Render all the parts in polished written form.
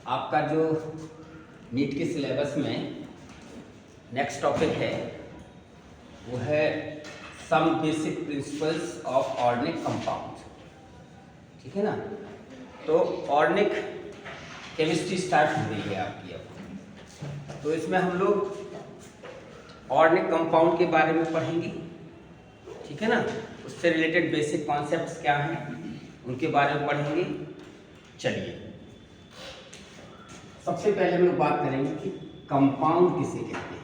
आपका जो नीट के सिलेबस में नेक्स्ट टॉपिक है वो है some basic principles of organic compound. ठीक है ना। तो ऑर्गेनिक केमिस्ट्री स्टार्ट हो रही है आपकी अब। तो इसमें हम लोग ऑर्गेनिक कंपाउंड के बारे में पढ़ेंगे। ठीक है ना। उससे रिलेटेड बेसिक कॉन्सेप्ट्स क्या हैं उनके बारे में पढ़ेंगे। चलिए सबसे पहले हम लोग बात करेंगे कि कंपाउंड किसे कहते हैं।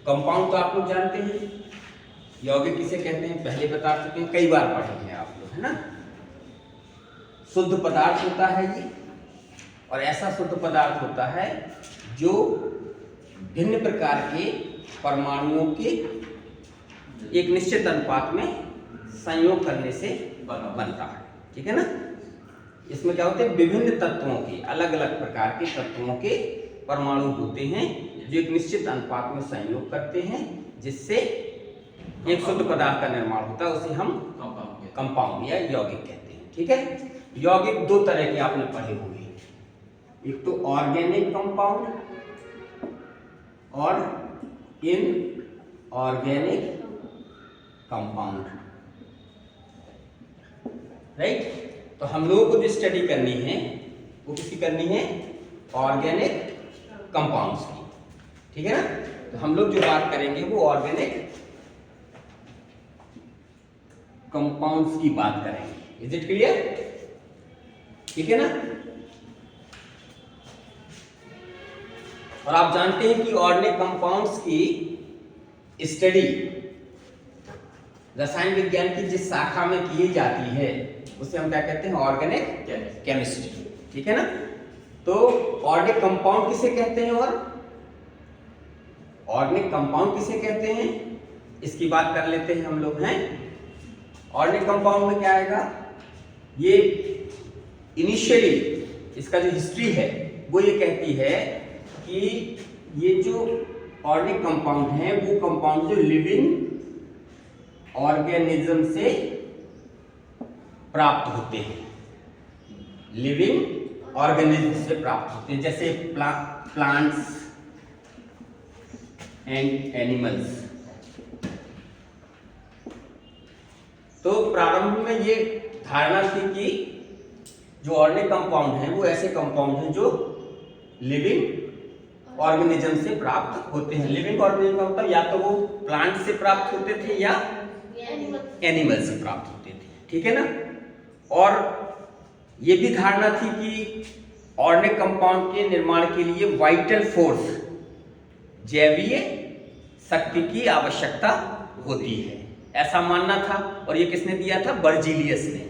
कंपाउंड तो आप लोग जानते हैं, यौगिक किसे कहते हैं पहले बता चुके हैं, कई बार पढ़े हैं आप लोग, है ना। शुद्ध पदार्थ होता है ये, और ऐसा शुद्ध पदार्थ होता है जो भिन्न प्रकार के परमाणुओं के एक निश्चित अनुपात में संयोग करने से बनता है। ठीक है ना। इसमें क्या होते हैं, विभिन्न तत्वों के, अलग अलग प्रकार के तत्वों के परमाणु होते हैं जो एक निश्चित अनुपात में संयोग करते हैं, जिससे एक शुद्ध पदार्थ का निर्माण होता है। उसे हम कंपाउंड या यौगिक कहते हैं। ठीक है। यौगिक दो तरह के आपने पढ़े होंगे, एक तो ऑर्गेनिक कंपाउंड और इनऑर्गेनिक कंपाउंड, राइट। तो हम लोगों को जो स्टडी करनी है वो किसकी करनी है, ऑर्गेनिक कंपाउंड्स की। ठीक है ना। तो हम लोग जो बात करेंगे वो ऑर्गेनिक कंपाउंड्स की बात करेंगे। Is it clear? ठीक है ना। और आप जानते हैं कि ऑर्गेनिक कंपाउंड्स की स्टडी रसायन विज्ञान की जिस शाखा में की जाती है उसे हम क्या कहते हैं, ऑर्गेनिक केमिस्ट्री। ठीक है ना। तो ऑर्गेनिक कंपाउंड किसे कहते हैं और ऑर्गेनिक कंपाउंड किसे कहते हैं इसकी बात कर लेते हैं हम लोग। हैं ऑर्गेनिक कंपाउंड में क्या आएगा, ये इनिशियली इसका जो हिस्ट्री है वो ये कहती है कि ये जो ऑर्गेनिक कंपाउंड है वो कंपाउंड जो लिविंग ऑर्गेनिज्म से प्राप्त होते हैं, लिविंग ऑर्गेनिज्म से प्राप्त होते हैं, जैसे प्लांट्स एंड एनिमल्स। तो प्रारंभ में ये धारणा थी कि जो ऑर्गेनिक कंपाउंड हैं वो ऐसे कंपाउंड हैं जो लिविंग ऑर्गेनिज्म से प्राप्त होते हैं। लिविंग ऑर्गेनिज्म का मतलब या तो वो प्लांट से प्राप्त होते थे या एनिमल से प्राप्त होते थे। ठीक है ना। और ये भी धारणा थी कि ऑर्गेनिक कंपाउंड के निर्माण के लिए वाइटल फोर्स, जैवीय शक्ति की आवश्यकता होती है, ऐसा मानना था। और ये किसने दिया था, बर्जीलियस ने।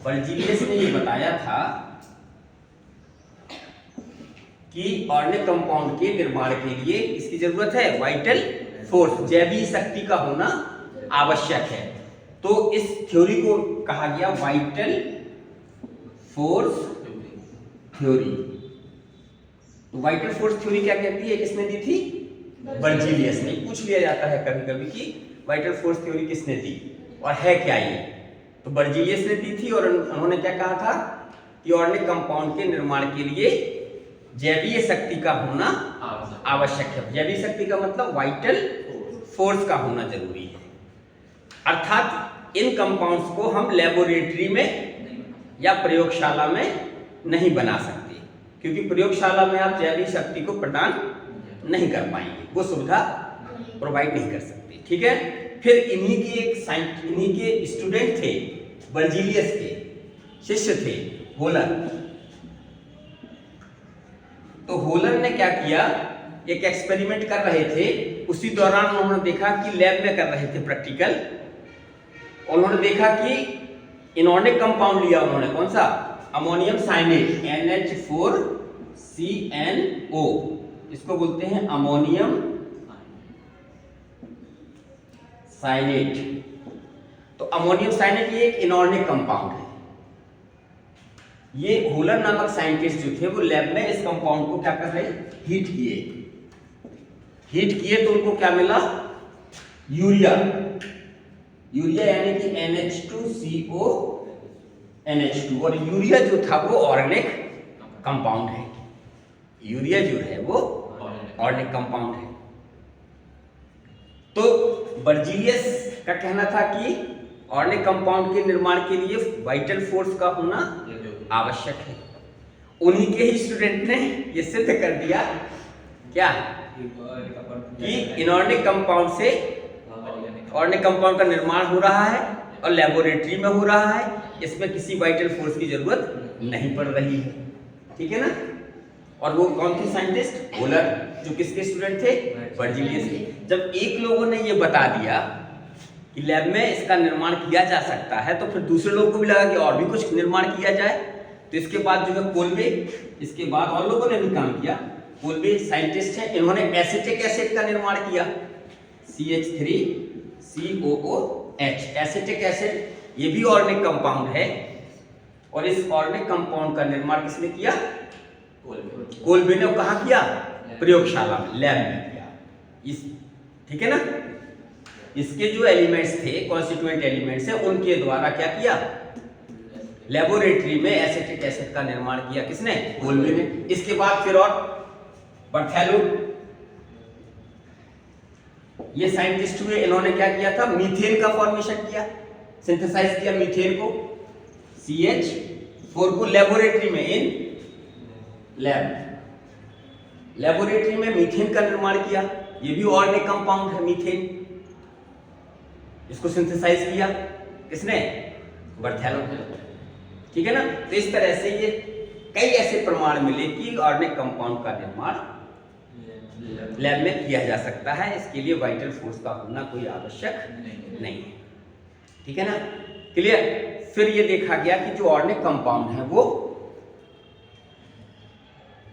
बर्जीलियस ने ये बताया था कि ऑर्गेनिक कंपाउंड के निर्माण के लिए इसकी जरूरत है, वाइटल फोर्स, जैवीय शक्ति का होना आवश्यक है। तो इस थ्योरी को कहा गया वाइटल फोर्स थ्योरी। तो वाइटल फोर्स थ्योरी क्या कहती है, किसने दी थी, बर्जीलियस ने। पूछ लिया जाता है कभी कभी कि वाइटल फोर्स थ्योरी किसने दी और है क्या ये। तो बर्जीलियस ने दी थी और उन्होंने क्या कहा था कि ऑर्गेनिक कंपाउंड के निर्माण के लिए जैवीय शक्ति का होना आवश्यक है। जैवीय शक्ति का मतलब वाइटल फोर्स का होना जरूरी है। अर्थात इन कंपाउंड्स को हम लेबोरेटरी में या प्रयोगशाला में नहीं बना सकते, क्योंकि प्रयोगशाला में आप जैवीय शक्ति को प्रदान नहीं कर पाएंगे, वो सुविधा प्रोवाइड नहीं कर सकते। ठीक है। फिर इन्हीं के स्टूडेंट थे, बर्जीलियस के शिष्य थे होलर। तो होलर ने क्या किया, एक एक्सपेरिमेंट कर रहे थे, उसी दौरान उन्होंने देखा कि लैब में कर रहे थे प्रैक्टिकल, उन्होंने देखा कि इनऑर्गेनिक कंपाउंड लिया उन्होंने, कौन सा, अमोनियम साइनेट, NH4CnO, इसको बोलते हैं अमोनियम साइनेट। तो अमोनियम साइनेट ये एक इनऑर्गेनिक कंपाउंड है। ये होलर नामक साइंटिस्ट जो थे वो लैब में इस कंपाउंड को क्या कर रहे, हीट किए तो उनको क्या मिला, यूरिया यानी कि NH2CO NH2, और यूरिया जो था वो ऑर्गेनिक कंपाउंड है। यूरिया जो है वो ऑर्गेनिक कंपाउंड है। तो बर्जीलियस का कहना था कि ऑर्गेनिक कंपाउंड के निर्माण के लिए वाइटल फोर्स का होना आवश्यक है। उन्हीं के ही स्टूडेंट ने ये सिद्ध कर दिया क्या कि इनऑर्गेनिक कंपाउंड से ऑर्गेनिक कंपाउंड का निर्माण हो रहा है और लेबोरेटरी में हो रहा है, इसमें किसी वाइटल फोर्स की जरूरत नहीं पड़ रही है। ठीक है ना। और वो कौन थे साइंटिस्ट? वोलर, जो किसके स्टूडेंट थे? बर्जीलियस के। जब एक लोगों ने ये बता दिया कि लैब में इसका निर्माण किया जा सकता है, तो फिर दूसरे लोगों को भी लगा कि और भी कुछ निर्माण किया जाए। तो इसके बाद जो है कोल्बे, इसके बाद और लोगों ने भी काम किया। कोल्बे साइंटिस्ट हैं, इन्होंने एसिटिक एसिड का निर्माण किया, CH3COOH। एसिटिक एसिड ये भी ऑर्गेनिक कंपाउंड है, और इस ऑर्गेनिक कंपाउंड का निर्माण किसने किया? कोल्बे ने। कहाँ किया? प्रयोगशाला में, लैब में किया। इस ठीक है ना। इसके जो एलिमेंट्स थे, कॉन्स्टिट्यूएंट एलिमेंट्स है, उनके द्वारा क्या किया? लेबोरेटरी में एसिटिक एसिड का निर्माण किया। किसने? कोल्बे ने। इसके बाद फिर और बर्थेलो, ये साइंटिस्ट हुए, इन्होंने क्या किया था? मीथेन का फॉर्मेशन किया, सिंथेसाइज किया मीथेन को, CH4 को लेबोरेटरी में, इन लैब लेबोरेटरी में मीथेन का निर्माण किया। ये भी ऑर्गेनिक कंपाउंड है मीथेन, इसको सिंथेसाइज किया किसने? बर्थेलो। ठीक है ना। तो इस तरह से ये कई ऐसे प्रमाण मिले कि ऑर्गेनिक कंपाउंड का निर्माण लैब में किया जा सकता है। इसके लिए वाइटल फोर्स का होना कोई आवश्यक नहीं है। ठीक है ना। क्लियर। फिर ये देखा गया कि जो ऑर्गेनिक कंपाउंड है, वो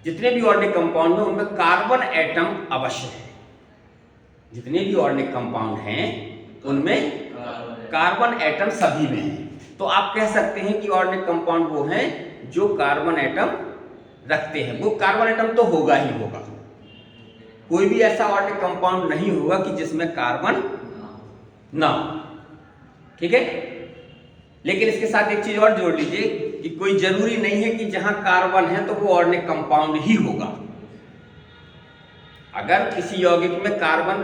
जितने भी ऑर्गेनिक कंपाउंड हैं उनमें कार्बन एटम अवश्य है। जितने भी ऑर्गेनिक कंपाउंड हैं उनमें कार्बन एटम सभी में है। तो आप कह सकते हैं कि ऑर्गेनिक कंपाउंड वो हैं जो कार्बन एटम रखते हैं। वो कार्बन एटम तो होगा ही होगा, कोई भी ऐसा ऑर्गेनिक कंपाउंड नहीं होगा कि जिसमें कार्बन ना हो। ठीक है। लेकिन इसके साथ एक चीज और जोड़ लीजिए कि कोई जरूरी नहीं है कि जहां कार्बन है तो वो ऑर्गेनिक कंपाउंड ही होगा। अगर किसी यौगिक में कार्बन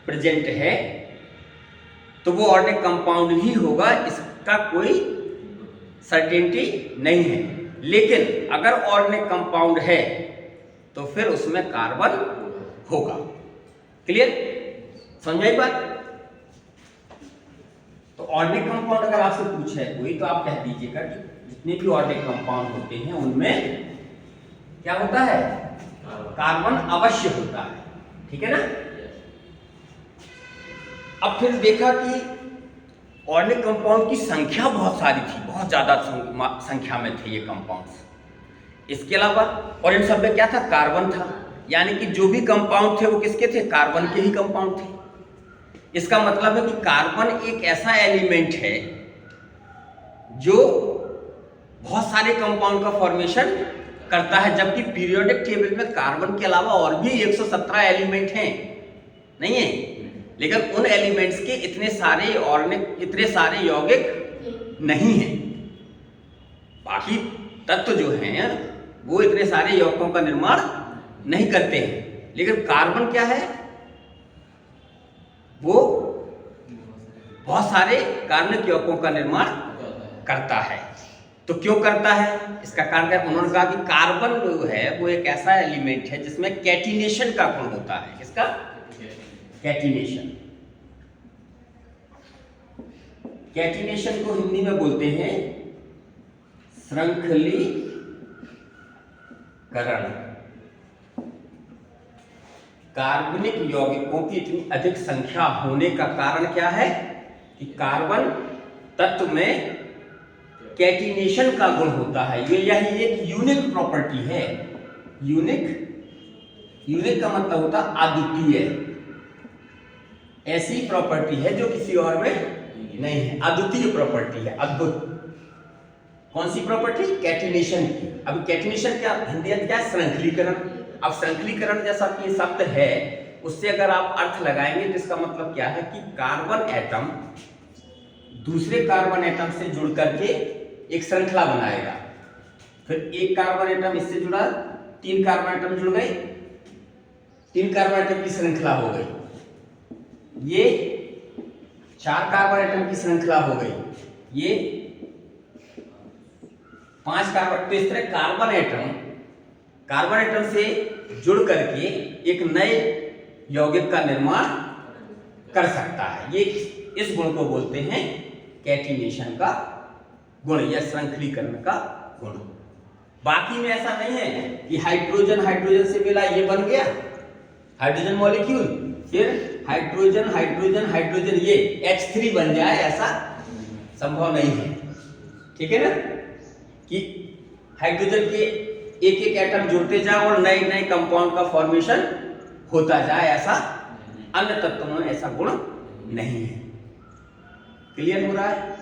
प्रेजेंट है तो वो ऑर्गेनिक कंपाउंड ही होगा, इसका कोई सर्टेनिटी नहीं है। लेकिन अगर ऑर्गेनिक कंपाउंड है तो फिर उसमें कार्बन होगा। क्लियर? समझ आई बात? तो ऑर्गेनिक कंपाउंड अगर आपसे पूछे कोई, तो आप कह दीजिएगा कि जितने भी ऑर्गेनिक कंपाउंड होते हैं उनमें क्या होता है? कार्बन अवश्य होता है। ठीक है ना। अब फिर देखा कि ऑर्गेनिक कंपाउंड की संख्या बहुत सारी थी, बहुत ज्यादा संख्या में थे ये कंपाउंड्स। इसके अलावा और इन सब में क्या था? कार्बन था। यानी कि जो भी कंपाउंड थे वो किसके थे? कार्बन के ही कंपाउंड थे। इसका मतलब है कि कार्बन एक ऐसा एलिमेंट है जो बहुत सारे कंपाउंड का फॉर्मेशन करता है, जबकि पीरियोडिक टेबल में कार्बन के अलावा और भी 117 एलिमेंट हैं, नहीं है? लेकिन उन एलिमेंट्स के इतने सारे यौगिक नहीं हैं। बाकी तत्व जो हैं वो इतने सारे यौगिकों का निर्माण नहीं करते हैं, लेकिन कार्बन क्या है? वो बहुत सारे कार्बनिक यौगिकों का निर्माण करता है। तो क्यों करता है? इसका कारण है, उन्होंने कहा कि कार्बन जो है वो एक ऐसा एलिमेंट है जिसमें कैटिनेशन का गुण होता है। किसका? कैटिनेशन। कैटिनेशन को हिंदी में बोलते हैं श्रृंखलीकरण। कार्बनिक यौगिकों की इतनी अधिक संख्या होने का कारण क्या है कि कार्बन तत्व में कैटिनेशन का गुण होता है। यही एक यूनिक प्रॉपर्टी है। यूनिक का मतलब होता है अद्वितीय। ऐसी प्रॉपर्टी है जो किसी और में नहीं है, अद्वितीय प्रॉपर्टी है, अद्भुत। कौन सी प्रॉपर्टी? कैटिनेशन की। अब कैटिनेशन क्या हिंदी क्या है? श्रृंखलीकरण। अब श्रृंखलीकरण जैसा कि शब्द है, उससे अगर आप अर्थ लगाएंगे तो इसका मतलब क्या है कि कार्बन एटम दूसरे कार्बन एटम से जुड़ करके एक श्रृंखला बनाएगा। फिर एक कार्बन एटम इससे जुड़ा, 3 कार्बन एटम जुड़ गए, 3 कार्बन एटम की श्रृंखला हो गई, ये 4 कार्बन एटम की श्रृंखला हो गई, ये 5 कार्बन। तो इस तरह कार्बन एटम से जुड़ करके एक नए यौगिक का निर्माण कर सकता है। ये इस गुण को बोलते हैं कैटिनेशन का गुण या श्रृंखलीकरण का गुण। बाकी में ऐसा नहीं है कि हाइड्रोजन हाइड्रोजन से मिला ये बन गया हाइड्रोजन मॉलिक्यूल, फिर हाइड्रोजन हाइड्रोजन हाइड्रोजन ये H3 बन जाए, ऐसा संभव नहीं है। ठीक है ना, कि हाइड्रोजन के एक एक एटम जुड़ते जाए और नए नए कंपाउंड का फॉर्मेशन होता जाए, ऐसा अन्य तत्वों में ऐसा गुण नहीं है। क्लियर हो रहा है?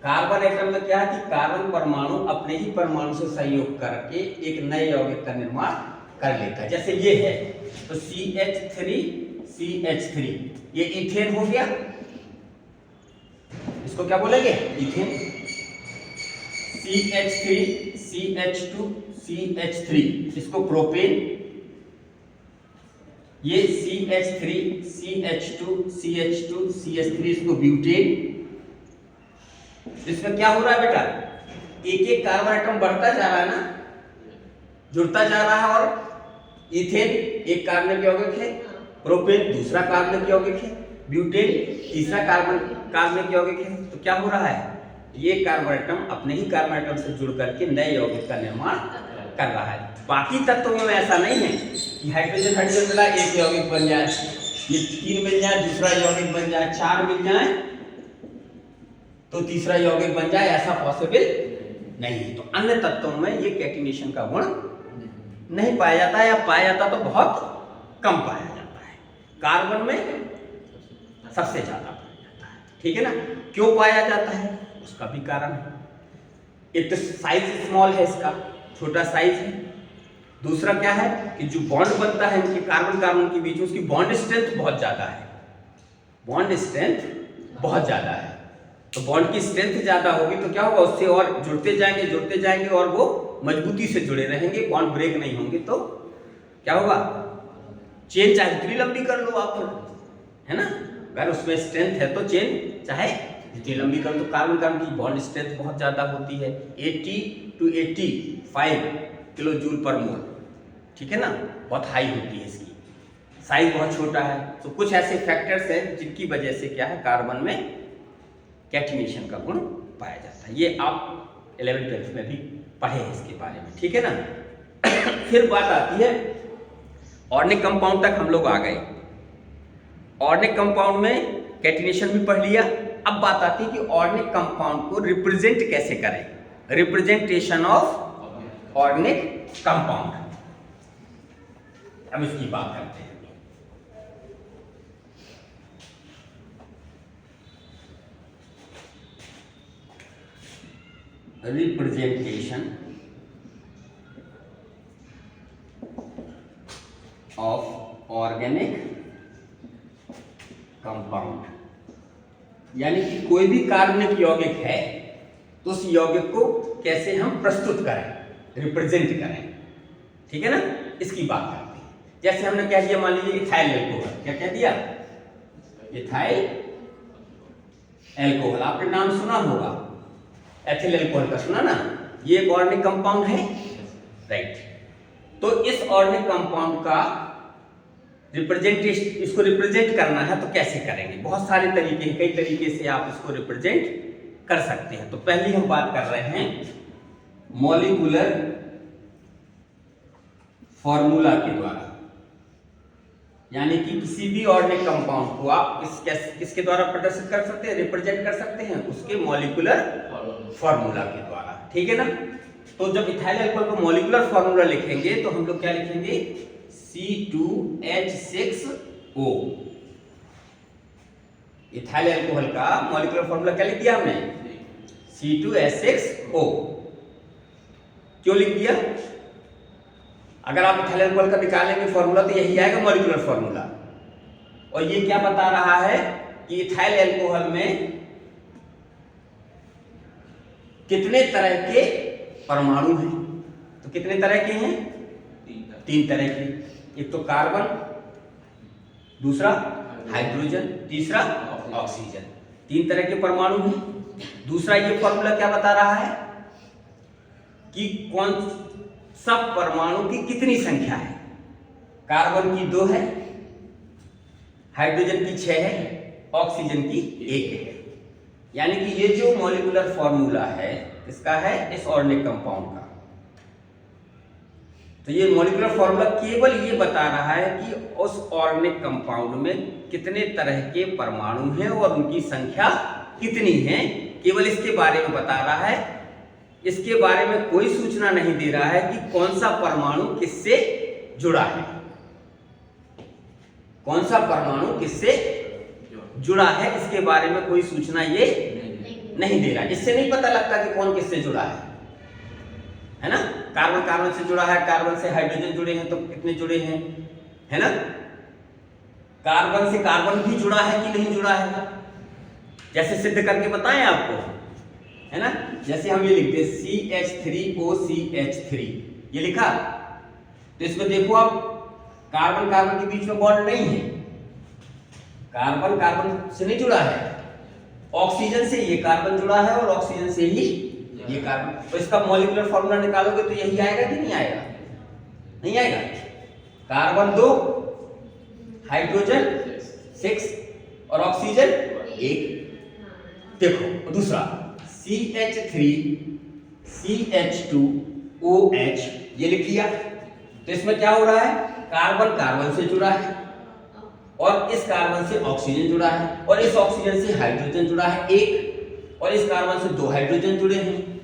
कार्बन एटम में क्या है कि कार्बन परमाणु अपने ही परमाणु से सहयोग करके एक नए यौगिक का निर्माण कर लेता है। जैसे ये है तो CH3 ये इथेन हो गया, इसको क्या बोलेंगे? इथेन। CH3 CH2 CH3 इसको प्रोपेन, ये CH3 CH2 CH2 CH3 इसको ब्यूटेन। इसमें क्या हो रहा है बेटा, एक एक कार्बन एटम बढ़ता जा रहा है ना, जुड़ता जा रहा है, और इथेन एक कार्बनिक यौगिक है, प्रोपेन दूसरा कार्बनिक यौगिक है, ब्यूटेन तीसरा कार्बनिक यौगिक है। तो क्या हो रहा है, ये कार्बन एटम अपने ही कार्बन एटम से जुड़ करके नए यौगिक का निर्माण कर रहा है। बाकी तत्वों में ऐसा नहीं है कि हाइड्रोजन हाइड्रोजन मिला एक यौगिक बन जाए, ये 3 मिल जाए दूसरा यौगिक बन जाए, 4 मिल जाए तो तीसरा यौगिक बन जाए, ऐसा पॉसिबल नहीं है। तो अन्य तत्वों में ये कैटिनेशन का गुण नहीं पाया जाता है, या पाया जाता तो बहुत कम पाया जाता है। कार्बन में सबसे ज्यादा पाया जाता है। ठीक है ना, क्यों पाया जाता है उसका भी कारण है। एक तो साइज स्मॉल है, इसका छोटा साइज है। दूसरा क्या है कि जो बॉन्ड बनता है इनके कार्बन कार्बन के बीच में, उसकी बॉन्ड स्ट्रेंथ बहुत ज्यादा है, बॉन्ड स्ट्रेंथ बहुत ज्यादा है। तो बॉन्ड की स्ट्रेंथ ज्यादा होगी तो क्या होगा, उससे और जुड़ते जाएंगे और वो मजबूती से जुड़े रहेंगे, बॉन्ड ब्रेक नहीं होंगे। तो क्या होगा, चेन चाहे जितनी लंबी कर लो आप, है ना, अगर उसमें स्ट्रेंथ है तो चेन चाहे जितनी लंबी कर लो। तो कार्बन कार्बन की बॉन्ड स्ट्रेंथ बहुत ज्यादा होती है, 80 to 85 किलो जूल पर मोल। ठीक है ना, बहुत हाई होती है इसकी, साइज बहुत छोटा है। तो कुछ ऐसे फैक्टर्स हैं जिनकी वजह से क्या है, कार्बन में कैटिनेशन का गुण पाया जाता है। ये आप 11th-12th में भी पढ़े हैं इसके बारे में। ठीक है ना। फिर बात आती है ऑर्गेनिक कंपाउंड तक हम लोग आ गए। ऑर्गेनिक कंपाउंड में कैटिनेशन भी पढ़ लिया। अब बात आती है कि ऑर्गेनिक कंपाउंड को रिप्रेजेंट कैसे करें, रिप्रेजेंटेशन ऑफ ऑर्गेनिक कंपाउंड। हम इसकी बात करते हैं। रिप्रेजेंटेशन ऑफ ऑर्गेनिक कंपाउंड, यानी कि कोई भी कार्बनिक यौगिक है तो उस यौगिक को कैसे हम प्रस्तुत करें, रिप्रेजेंट करें। ठीक है ना, इसकी बात करते हैं। जैसे हमने कह दिया, मान लीजिए इथाइल एल्कोहल, क्या कह दिया, इथाइल एल्कोहल, आपने नाम सुना होगा, एथिल एल्कोहल का सुना ना, ये एक ऑर्गेनिक कंपाउंड है, राइट। तो इस ऑर्गेनिक कंपाउंड का रिप्रेजेंटेशन, इसको रिप्रेजेंट करना है तो कैसे करेंगे, बहुत सारे तरीके हैं, कई तरीके से आप इसको रिप्रेजेंट कर सकते हैं। तो पहली हम बात कर रहे हैं मॉलिक्यूलर फॉर्मूला के द्वारा, यानी कि किसी भी ऑर्गेनिक कंपाउंड को आप किसके द्वारा प्रदर्शित कर सकते हैं, रिप्रेजेंट कर सकते हैं, उसके मॉलिक्यूलर फॉर्मूला के द्वारा। ठीक है ना। तो जब इथाइल एल्कोहल को मॉलिक्यूलर फॉर्मूला लिखेंगे तो हम लोग क्या लिखेंगे, C2H6O। इथाइल एल्कोहल का मॉलिक्यूलर फॉर्मूला क्या लिख दिया हमने, C2H6O। क्यों लिख दिया, अगर आप इथाइल एल्कोहल का निकालेंगे फॉर्मूला तो यही आएगा मॉलिक्यूलर फॉर्मूला। और ये क्या बता रहा है कि इथाइल एल्कोहल में कितने तरह के परमाणु हैं। तो कितने तरह के हैं? 3 तरह के। एक तो कार्बन, दूसरा हाइड्रोजन, तीसरा ऑक्सीजन। 3 तरह के परमाणु हैं। दूसरा ये फॉर्मूला क्या बता रहा है कि कौन सब परमाणु की कितनी संख्या है। कार्बन की 2 है, हाइड्रोजन की 6 है, ऑक्सीजन की 1 है। यानी कि ये जो मॉलिक्यूलर फॉर्मूला है इसका है इस ऑर्गेनिक कंपाउंड का। तो ये मॉलिक्यूलर फॉर्मूला केवल ये बता रहा है कि उस ऑर्गेनिक कंपाउंड में कितने तरह के परमाणु हैं और उनकी संख्या कितनी है, केवल इसके बारे में बता रहा है। इसके बारे में कोई सूचना नहीं दे रहा है कि कौन सा परमाणु किससे जुड़ा है, कौन सा परमाणु किससे जुड़ा है, इसके बारे में कोई सूचना ये नहीं दे रहा है। इससे नहीं पता लगता कि कौन किससे जुड़ा है ना। कार्बन कार्बन से जुड़ा है, कार्बन से हाइड्रोजन जुड़े हैं तो कितने जुड़े हैं, है ना। कार्बन से कार्बन भी जुड़ा है कि नहीं जुड़ा है, जैसे सिद्ध करके बताएं आपको, है ना। जैसे हम ये लिखते हैं CH3OCH3, ये लिखा, तो इसमें देखो आप कार्बन कार्बन के बीच में बॉन्ड नहीं है, कार्बन कार्बन से नहीं जुड़ा है, ऑक्सीजन से ये कार्बन जुड़ा है और ऑक्सीजन से ही ये कार्बन। तो इसका मॉलिक्यूलर फॉर्मूला निकालोगे तो यही आएगा कि नहीं आएगा? नहीं आएगा। कार्बन 2, हाइड्रोजन 6 और ऑक्सीजन 1। देखो दूसरा CH3CH2OH, ये लिख लिया। तो इसमें क्या हो रहा है, कार्बन कार्बन से जुड़ा है और इस कार्बन से ऑक्सीजन जुड़ा है और इस ऑक्सीजन से हाइड्रोजन जुड़ा है 1 और इस कार्बन से 2 हाइड्रोजन जुड़े हैं,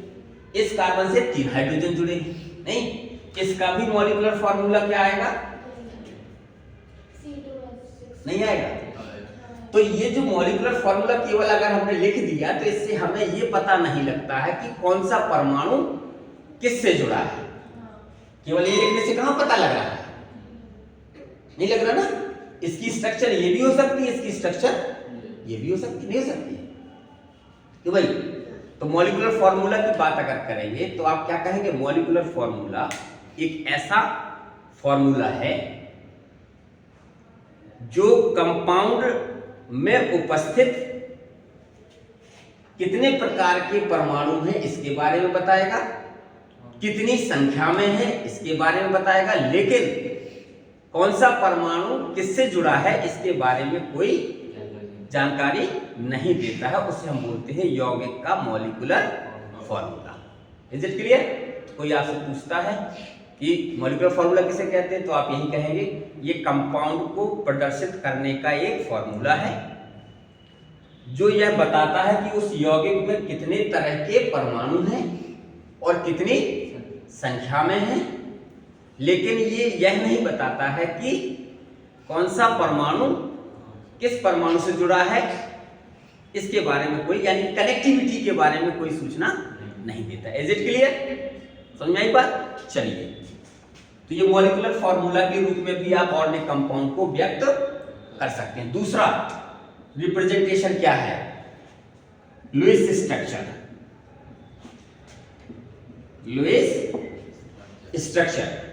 इस कार्बन से 3 हाइड्रोजन जुड़े हैं। नहीं, इसका भी मॉलिक्यूलर फॉर्मूला क्या आएगा? नहीं आएगा। तो ये जो मॉलिक्यूलर फॉर्मूला केवल अगर हमने लिख दिया तो इससे हमें ये पता नहीं लगता है कि कौन सा परमाणु किससे जुड़ा है। केवल ये लिखने से कहां पता लग रहा है? नहीं लग रहा ना। इसकी स्ट्रक्चर ये भी हो सकती है, इसकी स्ट्रक्चर ये भी हो सकती, नहीं हो सकती तो भाई। तो मॉलिक्यूलर फॉर्मूला की बात अगर करेंगे तो आप क्या कहेंगे? मॉलिक्यूलर फॉर्मूला एक ऐसा फॉर्मूला है जो कंपाउंड में उपस्थित कितने प्रकार के परमाणु हैं इसके बारे में बताएगा, कितनी संख्या में है इसके बारे में बताएगा, लेकिन कौन सा परमाणु किससे जुड़ा है इसके बारे में कोई जानकारी नहीं देता है। उसे हम बोलते हैं यौगिक का molecular formula. Is it clear? कोई आपसे पूछता है कि मॉलिक्यूलर फॉर्मूला किसे कहते हैं तो आप यही कहेंगे ये कंपाउंड को प्रदर्शित करने का एक फॉर्मूला है जो यह बताता है कि उस यौगिक में कितने तरह के परमाणु हैं और कितनी संख्या में हैं, लेकिन ये यह नहीं बताता है कि कौन सा परमाणु किस परमाणु से जुड़ा है, इसके बारे में कोई, यानी कनेक्टिविटी के बारे में कोई सूचना नहीं देता। Is it clear? समझ में आई बात? चलिए, तो ये मॉलिक्यूलर फॉर्मूला के रूप में भी आप ऑर्गेनिक कंपाउंड को व्यक्त कर सकते हैं। दूसरा रिप्रेजेंटेशन क्या है? Lewis structure.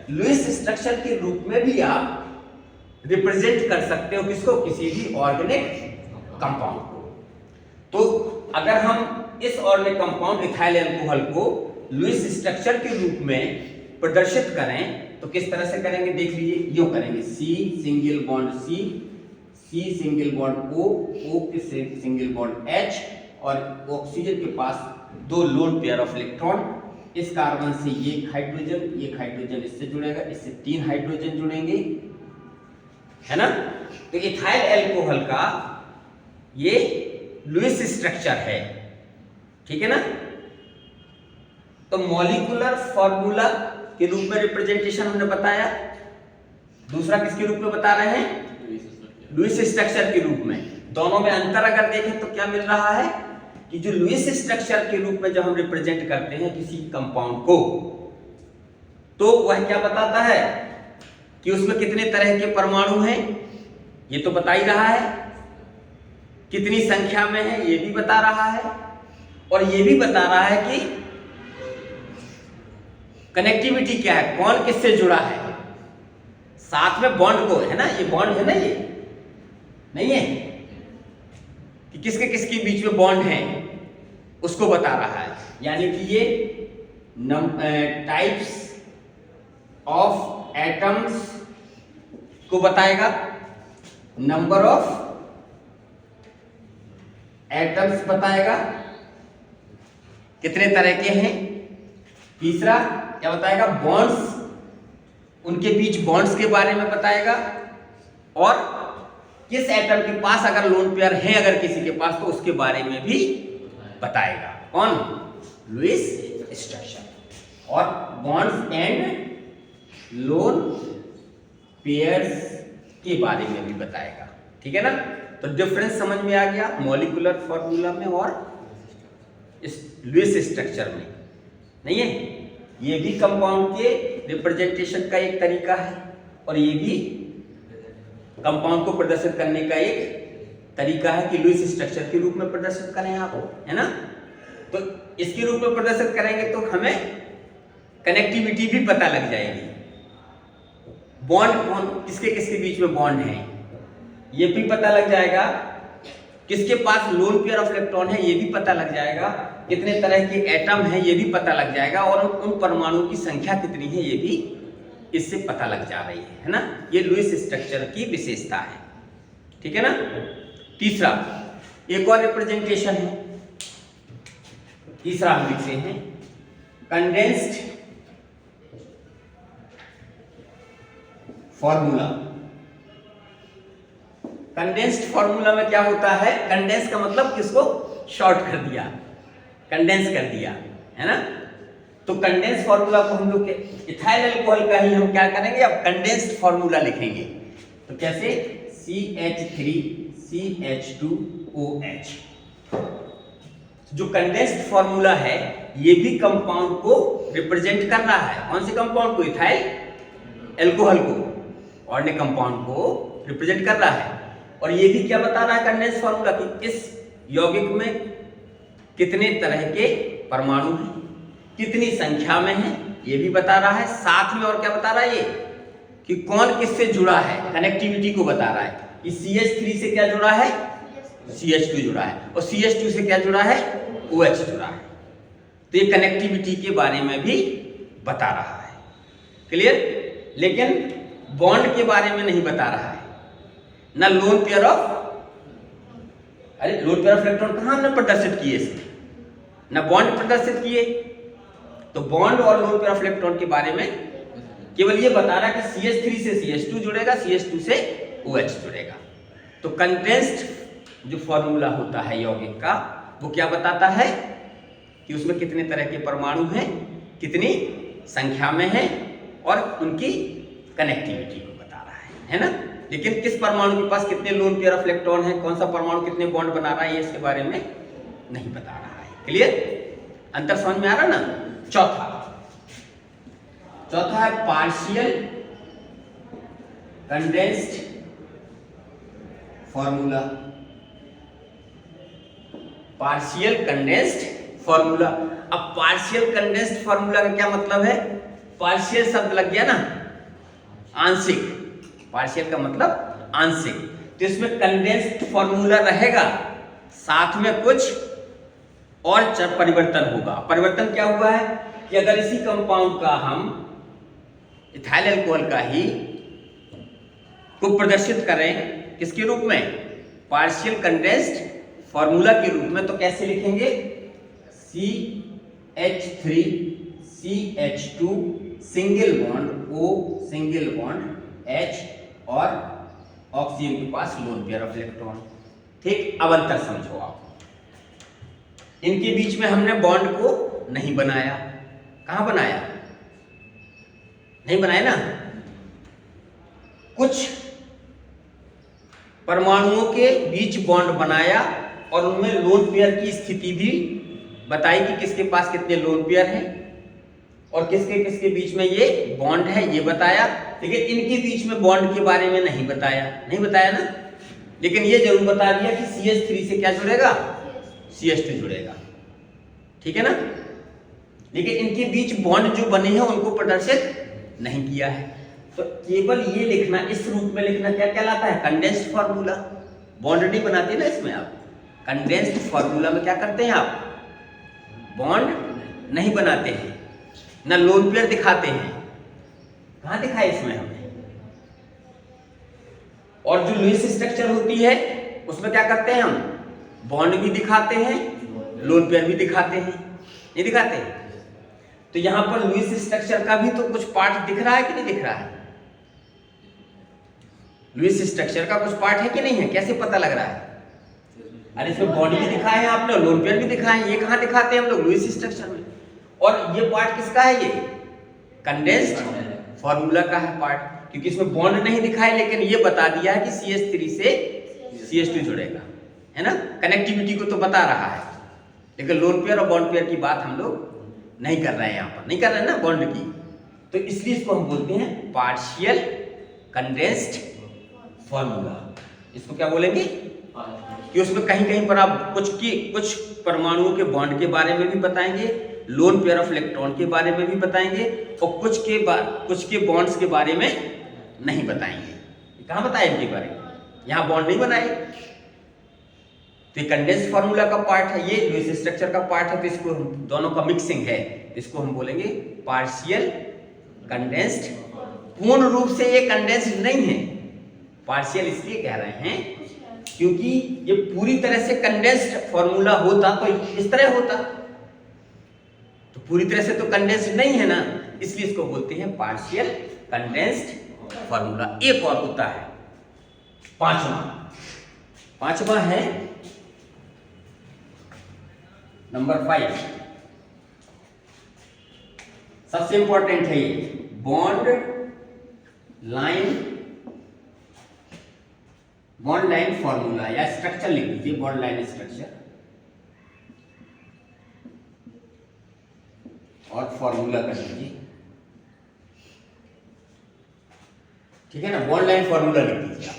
लुईस स्ट्रक्चर के रूप में भी आप रिप्रेजेंट कर सकते हो किसको? किसी भी ऑर्गेनिक कंपाउंड को। तो अगर हम इस ऑर्गेनिक कंपाउंड इथाइल अल्कोहल को लुईस स्ट्रक्चर के रूप में प्रदर्शित करें तो किस तरह से करेंगे देख लीजिए। यूं करेंगे C single bond C, C single bond O, O के सिंगल बॉन्ड H और ऑक्सीजन के पास 2 लोन पेयर ऑफ इलेक्ट्रॉन। इस कार्बन से एक हाइड्रोजन इससे जुड़ेगा, इससे 3 हाइड्रोजन जुड़ेंगे, है ना। तो इथाइल अल्कोहल का ये लुईस स्ट्रक्चर है, ठीक है ना। तो मॉलिक्यूलर फॉर्मूला के रूप में रिप्रेजेंटेशन हमने बताया। दूसरा किसके रूप में बता रहे हैं? लुईस स्ट्रक्चर के रूप में। दोनों में अंतर अगर देखें तो क्या मिल रहा है कि जो लुईस स्ट्रक्चर के रूप में जब हम रिप्रेजेंट करते हैं किसी कंपाउंड को, तो वह क्या बताता है कि उसमें कितने तरह के परमाणु हैं, ये तो बता ही रहा है, कितनी संख्या में है ये भी बता रहा है, और ये भी बता रहा है कि कनेक्टिविटी क्या है, कौन किससे जुड़ा है, साथ में बॉन्ड को, है ना, ये बॉन्ड है ना, ये नहीं है कि किसके किसके बीच में बॉन्ड है, उसको बता रहा है। यानी कि ये टाइप्स ऑफ एटम्स को बताएगा, नंबर ऑफ एटम्स बताएगा, कितने तरह के हैं। तीसरा क्या बताएगा, बॉन्ड्स, उनके बीच बॉन्ड्स के बारे में बताएगा, और किस एटम के पास अगर लोन पेयर है अगर किसी के पास तो उसके बारे में भी बताएगा। कौन, लुईस स्ट्रक्चर। और बॉन्ड्स एंड लोन पेयर्स के बारे में भी बताएगा, ठीक है ना। तो डिफरेंस समझ में आ गया मॉलिक्यूलर फॉर्मूला में और इस लुईस स्ट्रक्चर में, नहीं है। ये भी कंपाउंड के रिप्रेजेंटेशन का एक तरीका है और ये भी कंपाउंड को प्रदर्शित करने का एक तरीका है कि लुईस स्ट्रक्चर के रूप में प्रदर्शित करें आप, है ना। तो इसके रूप में प्रदर्शित करेंगे तो हमें कनेक्टिविटी भी पता लग जाएगी, बॉन्ड कौन किसके किसके बीच में बॉन्ड है ये भी पता लग जाएगा, किसके पास लोन पेयर ऑफ इलेक्ट्रॉन है ये भी पता लग जाएगा, कितने तरह के एटम है ये भी पता लग जाएगा, और उन परमाणुओं की संख्या कितनी है ये भी इससे पता लग जा रही है ना। ये लुईस स्ट्रक्चर की विशेषता है, ठीक है ना। तीसरा एक और रिप्रेजेंटेशन है, तीसरा हम लिखते हैं कंडेंस्ड फॉर्मूला। कंडेंस्ड फॉर्मूला में क्या होता है, कंडेंस का मतलब किसको शॉर्ट कर दिया, कंडेंस कर दिया, है ना। तो कंडेंस फॉर्मूला को हम लोग के इथाइल अल्कोहल का ही हम क्या करेंगे, अब कंडेंस्ड फॉर्मूला लिखेंगे। तो कैसे, CH3CH2OH। जो कंडेंस्ड फॉर्मूला है ये भी कंपाउंड को रिप्रेजेंट कर रहा है, कौन से कंपाउंड को, इथाइल अल्कोहल को, और ने कंपाउंड को रिप्रेजेंट कर रहा है। और ये भी क्या बता रहा है कंडेंस्ड फॉर्मूला कि इस यौगिक में कितने तरह के परमाणु हैं, कितनी संख्या में है ये भी बता रहा है। साथ में और क्या बता रहा है ये कि कौन किससे जुड़ा है, कनेक्टिविटी को बता रहा है कि CH3 से क्या जुड़ा है, CH2 जुड़ा है, और CH2 से क्या जुड़ा है, OH जुड़ा है। तो ये कनेक्टिविटी के बारे में भी बता रहा है, क्लियर। लेकिन बॉन्ड के बारे में नहीं बता रहा है, ना लोन पेयर ऑफ, अरे लोन पेयर ऑफ इलेक्ट्रॉन कहां हमने प्रदर्शित किए इसमें, ना बॉन्ड प्रदर्शित किए। तो बॉन्ड और लोन पेयर ऑफ इलेक्ट्रॉन के बारे में केवल ये बता रहा है कि CH3 से CH2 जुड़ेगा, CH2 से OH जुड़ेगा। तो कंडेंस्ड जो फॉर्मूला होता है यौगिक का वो क्या बताता है कि उसमें कितने तरह के परमाणु हैं, कितनी संख्या में हैं, और उनकी कनेक्टिविटी को बता रहा है ना। लेकिन किस परमाणु के पास कितने लोन पेयर ऑफ इलेक्ट्रॉन है, कौन सा परमाणु कितने बॉन्ड बना रहा है, ये इसके बारे में नहीं बता रहा है, क्लियर। अंतर समझ में आ रहा ना। चौथा है partial condensed formula. Partial condensed formula, अब पार्शियल कंडेंस्ड फॉर्मूला का क्या मतलब है, पार्शियल शब्द लग गया ना, आंशिक, पार्शियल का मतलब आंशिक, तो इसमें कंडेंस्ड फॉर्मूला रहेगा, साथ में कुछ और परिवर्तन होगा। परिवर्तन क्या हुआ है कि अगर इसी कंपाउंड का हम इथाइल अल्कोहल का ही को प्रदर्शित करें किसके रूप में, पार्शियल कंडेंस्ड फॉर्मूला के रूप में, तो कैसे लिखेंगे, CH3 CH2 single bond O single bond H और ऑक्सीजन के पास लोन पेयर ऑफ इलेक्ट्रॉन। ठीक, अब अंतर समझो आप, इनके बीच में हमने बॉन्ड को नहीं बनाया, कहां बनाया, नहीं बनाया ना। कुछ परमाणुओं के बीच बॉन्ड बनाया और उनमें लोन पेयर की स्थिति भी बताई कि किसके पास कितने लोन पेयर हैं और किसके किसके बीच में ये बॉन्ड है ये बताया। लेकिन इनके बीच में बॉन्ड के बारे में नहीं बताया, नहीं बताया ना। लेकिन ये जरूर बता दिया कि CH3 से क्या जुड़ेगा, CH2 जुड़ेगा, ठीक है ना। लेकिन इनके बीच बॉन्ड जो बने हैं उनको प्रदर्शित नहीं किया है। तो केवल ये लिखना, इस रूप में लिखना क्या कहलाता है? Condensed formula. बॉन्ड नहीं बनाते ना इसमें आप, कंडेंस्ड फार्मूला में क्या करते हैं आप? बॉन्ड नहीं बनाते हैं, ना लोन पेयर दिखाते हैं। कहाँ दिखाए इसमें हमने? और जो लुईस स्ट्रक्चर होती है उसमें क्या करते हैं हम? बॉन्ड भी दिखाते हैं, लोन पेयर भी दिखाते हैं, नहीं दिखाते? तो यहां पर लुईस स्ट्रक्चर का भी तो कुछ पार्ट दिख रहा है कि नहीं दिख रहा है? लुईस स्ट्रक्चर का कुछ पार्ट है कि नहीं है? कैसे पता लग रहा है? अरे इसमें बॉन्ड भी दिखाए हैं आपने, लोन पेयर भी दिखाए हैं। ये कहाँ दिखाते हैं हम लोग? लुईस स्ट्रक्चर में। और ये पार्ट किसका है? ये कंडेंस्ड फार्मूला का है पार्ट, क्योंकि इसमें बॉन्ड नहीं दिखाए, लेकिन ये बता दिया है कि CH3 से CH2 जुड़ेगा, है ना? कनेक्टिविटी को तो बता रहा है, लेकिन लोन पेयर और बॉन्ड पेयर की बात हम लोग नहीं कर रहे हैं, यहाँ पर नहीं कर रहे हैं ना बॉन्ड की। तो इसलिए इसको हम बोलते हैं पार्शियल कंडेंस्ड फार्मूला। इसको क्या बोलेंगे? कि उसमें कहीं कहीं पर आप कुछ परमाणुओं के बॉन्ड के बारे में भी बताएंगे, लोन पेयर ऑफ इलेक्ट्रॉन के बारे में भी बताएंगे, और कुछ के बॉन्ड्स के बारे में नहीं बताएंगे। कहाँ बताए इनके बारे में? यहाँ बॉन्ड नहीं बनाए। तो ये कंडेंस्ड फार्मूला का पार्ट है, ये लुईस स्ट्रक्चर का पार्ट है, तो इसको दोनों का मिक्सिंग है, इसको हम बोलेंगे पार्शियल कंडेंस्ड। पूर्ण रूप से ये कंडेंस्ड नहीं है, पार्शियल इसलिए कह रहे हैं क्योंकि ये पूरी तरह से कंडेंस्ड फार्मूला होता तो इस तरह होता, तो पूरी तरह से तो कंडेंस्ड नहीं है ना, इसलिए इसको बोलते हैं पार्शियल कंडेंस्ड फार्मूला। एक और होता है पांचवा है नंबर 5, सबसे इंपॉर्टेंट है ये, बॉन्ड लाइन फॉर्मूला, या स्ट्रक्चर लिख लीजिए, बॉन्ड लाइन स्ट्रक्चर और फॉर्मूला कर लीजिए, ठीक है ना? बॉन्ड लाइन फॉर्मूला लिख लीजिए आप,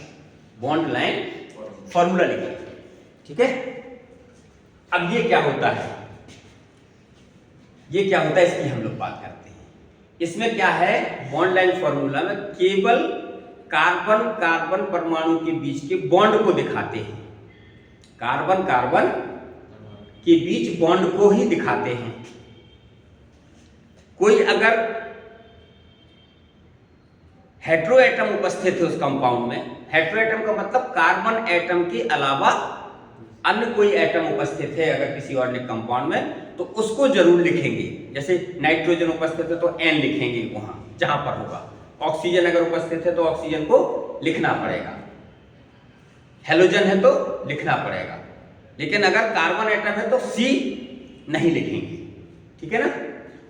बॉन्ड लाइन फॉर्मूला लिखिए, ठीक है? अब ये क्या होता है, इसकी हम लोग बात करते हैं। इसमें क्या है? बॉन्ड लाइन फॉर्मूला में केवल कार्बन परमाणु के बीच के बॉन्ड को दिखाते हैं, कार्बन के बीच बॉन्ड को ही दिखाते हैं। कोई अगर हेटेरो एटम उपस्थित है उस कंपाउंड में, हेटेरो एटम का मतलब कार्बन एटम के अलावा अन्य कोई एटम उपस्थित है अगर किसी ऑर्गेनिक कंपाउंड में, तो उसको जरूर लिखेंगे। जैसे नाइट्रोजन उपस्थित है तो N लिखेंगे वहां जहां पर होगा, ऑक्सीजन अगर उपस्थित है तो ऑक्सीजन को लिखना पड़ेगा, हेलोजन है तो लिखना पड़ेगा, लेकिन अगर कार्बन एटम है तो C नहीं लिखेंगे, ठीक है ना?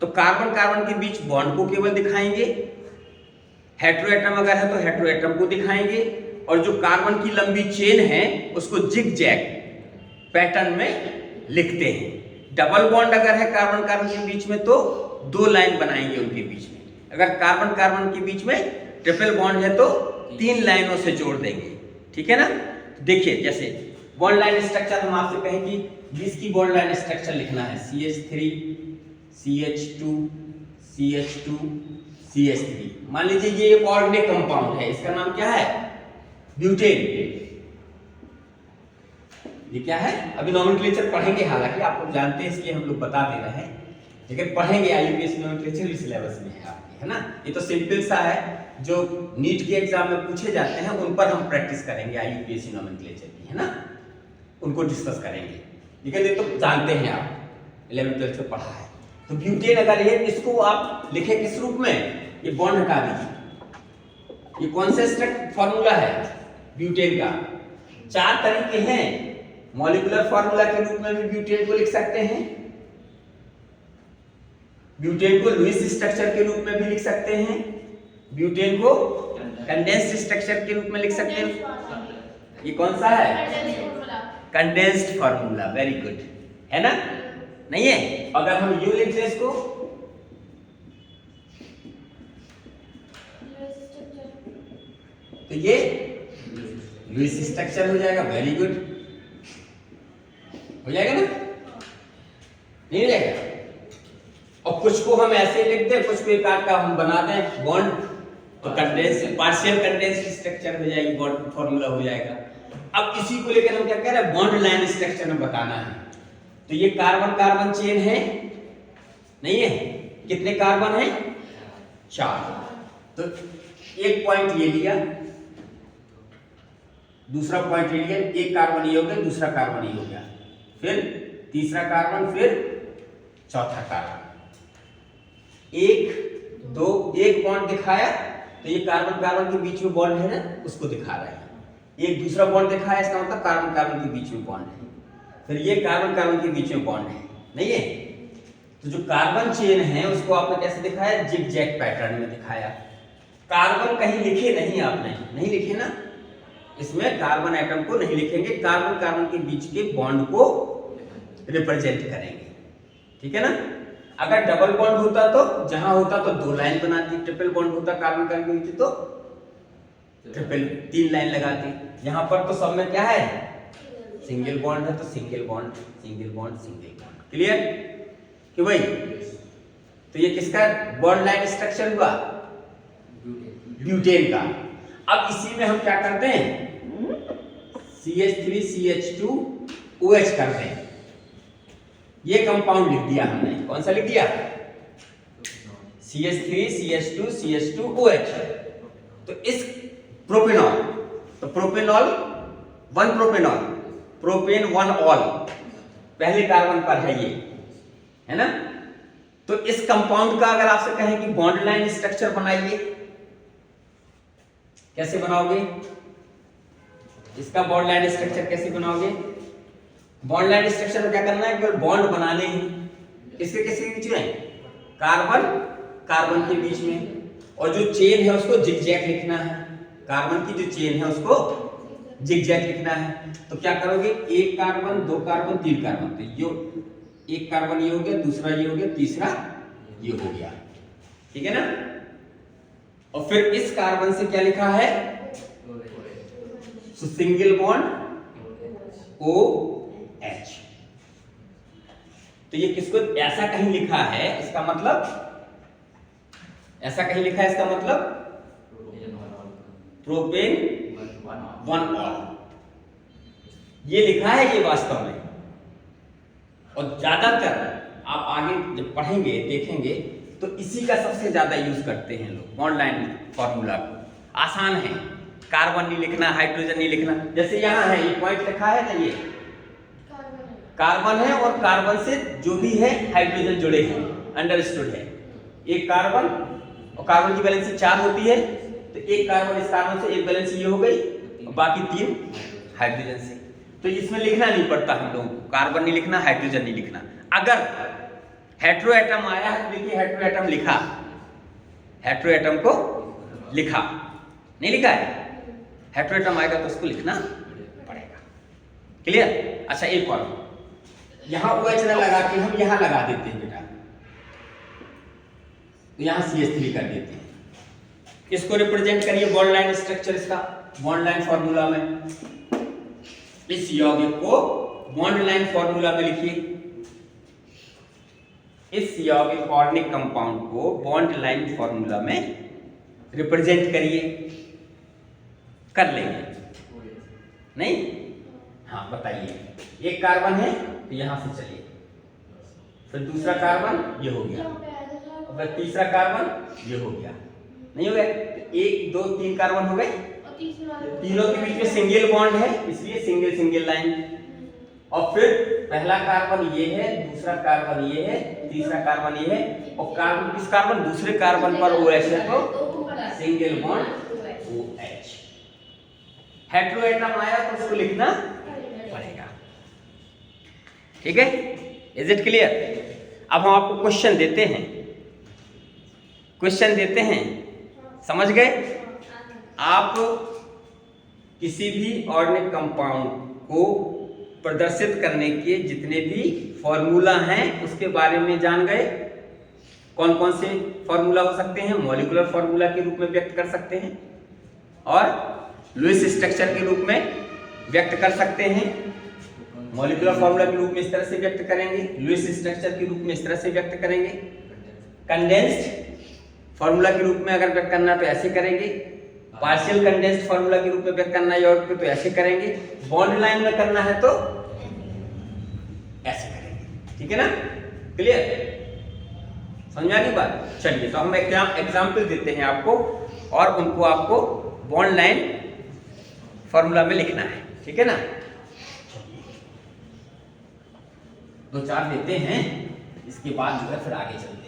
तो कार्बन के बीच बॉन्ड को केवल दिखाएंगे, हेटेरो एटम अगर है तो हेटेरो एटम को दिखाएंगे, और जो कार्बन की लंबी चेन है उसको जिग जैग पैटर्न में लिखते हैं। डबल बॉन्ड अगर है कार्बन के बीच में तो 2 लाइन बनाएंगे उनके बीच में, अगर कार्बन के बीच में ट्रिपल बॉन्ड है तो 3 लाइनों से जोड़ देंगे, ठीक है ना? देखिए जैसे बॉन्ड लाइन स्ट्रक्चर हम आपसे कहें कि इसकी बॉन्ड लाइन स्ट्रक्चर लिखना है CH3 CH2 CH2 CH3। मान लीजिए ये एक ऑर्गेनिक कंपाउंड है, इसका नाम क्या है? ब्यूटेन। ये क्या है? अभी नोमेनक्लेचर पढ़ेंगे, हालांकि आप लोग जानते हैं इसलिए हम लोग बता दे रहे हैं, लेकिन पढ़ेंगे। IUPAC नोमेनक्लेचर भी सिलेबस में है आपके, है ना? ये तो सिंपल सा है, जो नीट के एग्जाम में पूछे जाते हैं उन पर हम प्रैक्टिस करेंगे, IUPAC नोमेनक्लेचर की, है ना? उनको डिस्कस करेंगे, लेकिन ये तो जानते हैं आप, 11th 12th में पढ़ा है। तो ब्यूटेन अगर ये, इसको आप लिखे किस रूप में? ये बॉन्ड हटा दीजिए, ये कौन सा फॉर्मूला है ब्यूटेन का? 4 तरीके हैं, मॉलिक्यूलर फॉर्मूला के रूप में भी ब्यूटेन को लिख सकते हैं, ब्यूटेन को लुईस स्ट्रक्चर के रूप में भी लिख सकते हैं, ब्यूटेन को कंडेंस्ड स्ट्रक्चर के रूप में लिख सकते हैं। ये कौन सा है? Condensed formula. वेरी गुड, है ना? नहीं है? अगर हम यू लिख दें इसको, तो ये लुईस स्ट्रक्चर हो जाएगा। वेरी गुड, हो जाएगा ना? नहीं हो जाएगा? और कुछ को हम ऐसे लिख दें, कुछ को एक आध का हम बना दें बॉन्ड, तो कंडेंस पार्शियल कंडेंस्ड स्ट्रक्चर हो जाएगी, बॉन्ड फॉर्मूला हो जाएगा। अब इसी को लेकर हम क्या कह रहे हैं, बॉन्ड लाइन स्ट्रक्चर में बताना है। तो ये कार्बन कार्बन चेन है, नहीं है? कितने कार्बन है? 4। तो एक पॉइंट ये लिया, दूसरा पॉइंट ये लिया, एक कार्बन ये हो गया, दूसरा कार्बन ये हो गया, फिर तीसरा कार्बन, फिर चौथा कार्बन। एक दो एक बॉन्ड दिखाया, तो ये कार्बन कार्बन के बीच में बॉन्ड है ना, उसको दिखा रहा है। एक दूसरा बॉन्ड दिखाया, इसका मतलब कार्बन कार्बन के बीच में बॉन्ड है। फिर ये कार्बन कार्बन के बीच में बॉन्ड है, नहीं है? तो जो कार्बन चेन है उसको आपने कैसे दिखाया? जिग-जैग पैटर्न में दिखाया। कार्बन कहीं लिखे नहीं, आपने नहीं लिखे ना, इसमें कार्बन एटम को नहीं लिखेंगे, कार्बन कार्बन के बीच के बॉन्ड को रिप्रेजेंट करेंगे, ठीक है ना? अगर डबल बॉन्ड होता तो जहां होता तो 2 लाइन बनाती, ट्रिपल बॉन्ड होता कार्बन कार्बन के बीच तो ट्रिपल 3 लाइन लगाती। यहां पर तो सब में क्या है? सिंगल बॉन्ड है, तो single bond single bond single bond. Clear कि भाई? तो ये किसका बॉन्ड लाइन स्ट्रक्चर हुआ? ब्यूटेन का। अब इसी में हम क्या करते हैं? CH3 CH2 OH करते हैं। ये कंपाउंड लिख दिया हमने, कौन सा लिख दिया? CH3 CH2 CH2 OH। तो इस प्रोपेनॉल, तो प्रोपेनॉल 1 प्रोपेनॉल, प्रोपेन 1 ऑल, पहले कार्बन पर है ये, है ना? तो इस कंपाउंड का अगर आपसे कहें कि बॉन्ड लाइन स्ट्रक्चर बनाइए, कैसे बनाओगे? इसका बॉन्ड लाइन स्ट्रक्चर कैसे बनाओगे? बॉन्ड लाइन स्ट्रक्चर में क्या करना है? केवल बॉन्ड बनाने ही। किसके किसके बीच में? कार्बन कार्बन के बीच में। और जो चेन है उसको जिग-जैग लिखना है, कार्बन की जो चेन है उसको जिग-जैग लिखना है। तो क्या करोगे? एक कार्बन, 2 कार्बन, 3 कार्बन, तो ये एक कार्बन ये हो गया, दूसरा ये हो गया, तीसरा ये हो गया, ठीक है ना? और फिर इस कार्बन से क्या लिखा है? Single bond OH। तो ये किसको ऐसा कहीं लिखा है, इसका मतलब ऐसा कहीं लिखा है, इसका मतलब प्रोपेन 1 ऑल, ये लिखा है ये वास्तव में। और ज्यादातर आप आगे जब पढ़ेंगे देखेंगे तो इसी का सबसे ज्यादा यूज करते हैं लोग, बॉन्ड लाइन फॉर्मूला को। आसान है, कार्बन नहीं लिखना, हाइड्रोजन नहीं लिखना। जैसे यहाँ है ये पॉइंट लिखा है ना, ये कार्बन है और कार्बन से जो भी है हाइड्रोजन जुड़े हैं, अंडरस्टूड है। एक कार्बन और कार्बन की वैलेंसी 4 होती है, तो एक कार्बन इस कार्बन से, एक वैलेंसी ये हो गई और बाकी 3 हाइड्रोजन से। तो इसमें लिखना नहीं पड़ता हम लोगों को, कार्बन नहीं लिखना, हाइड्रोजन नहीं लिखना। अगर हेटेरो एटम आया है तो देखिए हेटेरो एटम लिखा, हेटेरो एटम को लिखा, नहीं लिखा है? हेटेरो एटम आएगा तो उसको लिखना पड़ेगा। क्लियर? अच्छा, एक और, यहां OH न लगा के हम यहां लगा देते हैं बेटा, तो यहां CH3 कर देते हैं। इसको रिप्रेजेंट करिए बॉन्ड लाइन स्ट्रक्चर, इसका बॉन्ड लाइन फॉर्मूला में। इस यौगिक को बॉन्ड लाइन फॉर्मूला में लिखिए। इस यौगिक ऑर्गेनिक कंपाउंड को बॉन्ड लाइन फॉर्मूला में रिप्रेजेंट करिए। कर लेंगे नहीं? हाँ बताइए। एक कार्बन है तो यहां से चलिए, फिर दूसरा कार्बन ये हो गया, और फिर तीसरा कार्बन ये हो गया, नहीं हो गया? तो 1 2 3 कार्बन हो गए, तीनों के बीच में सिंगल बॉन्ड है इसलिए सिंगल सिंगल लाइन। और फिर पहला कार्बन ये है, दूसरा कार्बन ये है, तीसरा कार्बन ये है, और कार्बन किस कार्बन दूसरे कार्बन पर OH है तो single bond OH। Hetero atom आया तो उसको लिखना पड़ेगा, ठीक है? Is it clear? अब हम आपको क्वेश्चन देते हैं, क्वेश्चन देते हैं, समझ गए? आप किसी भी ऑर्गेनिक कंपाउंड को प्रदर्शित करने के जितने भी फॉर्मूला हैं उसके बारे में जान गए। कौन कौन से फॉर्मूला हो सकते हैं? मॉलिक्यूलर फॉर्मूला के रूप में व्यक्त कर सकते हैं, और लुईस स्ट्रक्चर के रूप में व्यक्त कर सकते हैं। मॉलिक्यूलर फॉर्मूला के रूप में इस तरह से व्यक्त करेंगे, लुईस स्ट्रक्चर के रूप में इस तरह से व्यक्त करेंगे, कंडेंस्ड फॉर्मूला के रूप में अगर व्यक्त करना तो ऐसे करेंगे, पार्शियल कंडेंस्ड फॉर्मूला के रूप में व्यक्त करना है और तो ऐसे करेंगे, बॉन्ड लाइन में करना है तो ऐसे करेंगे। ठीक है ना, क्लियर, समझ में आ गई बात? चलिए तो हम एग्जाम्पल देते हैं आपको और उनको आपको बॉन्ड लाइन फॉर्मूला में लिखना है। ठीक है ना, दो चार देते हैं, इसके बाद जो है फिर आगे चलते हैं।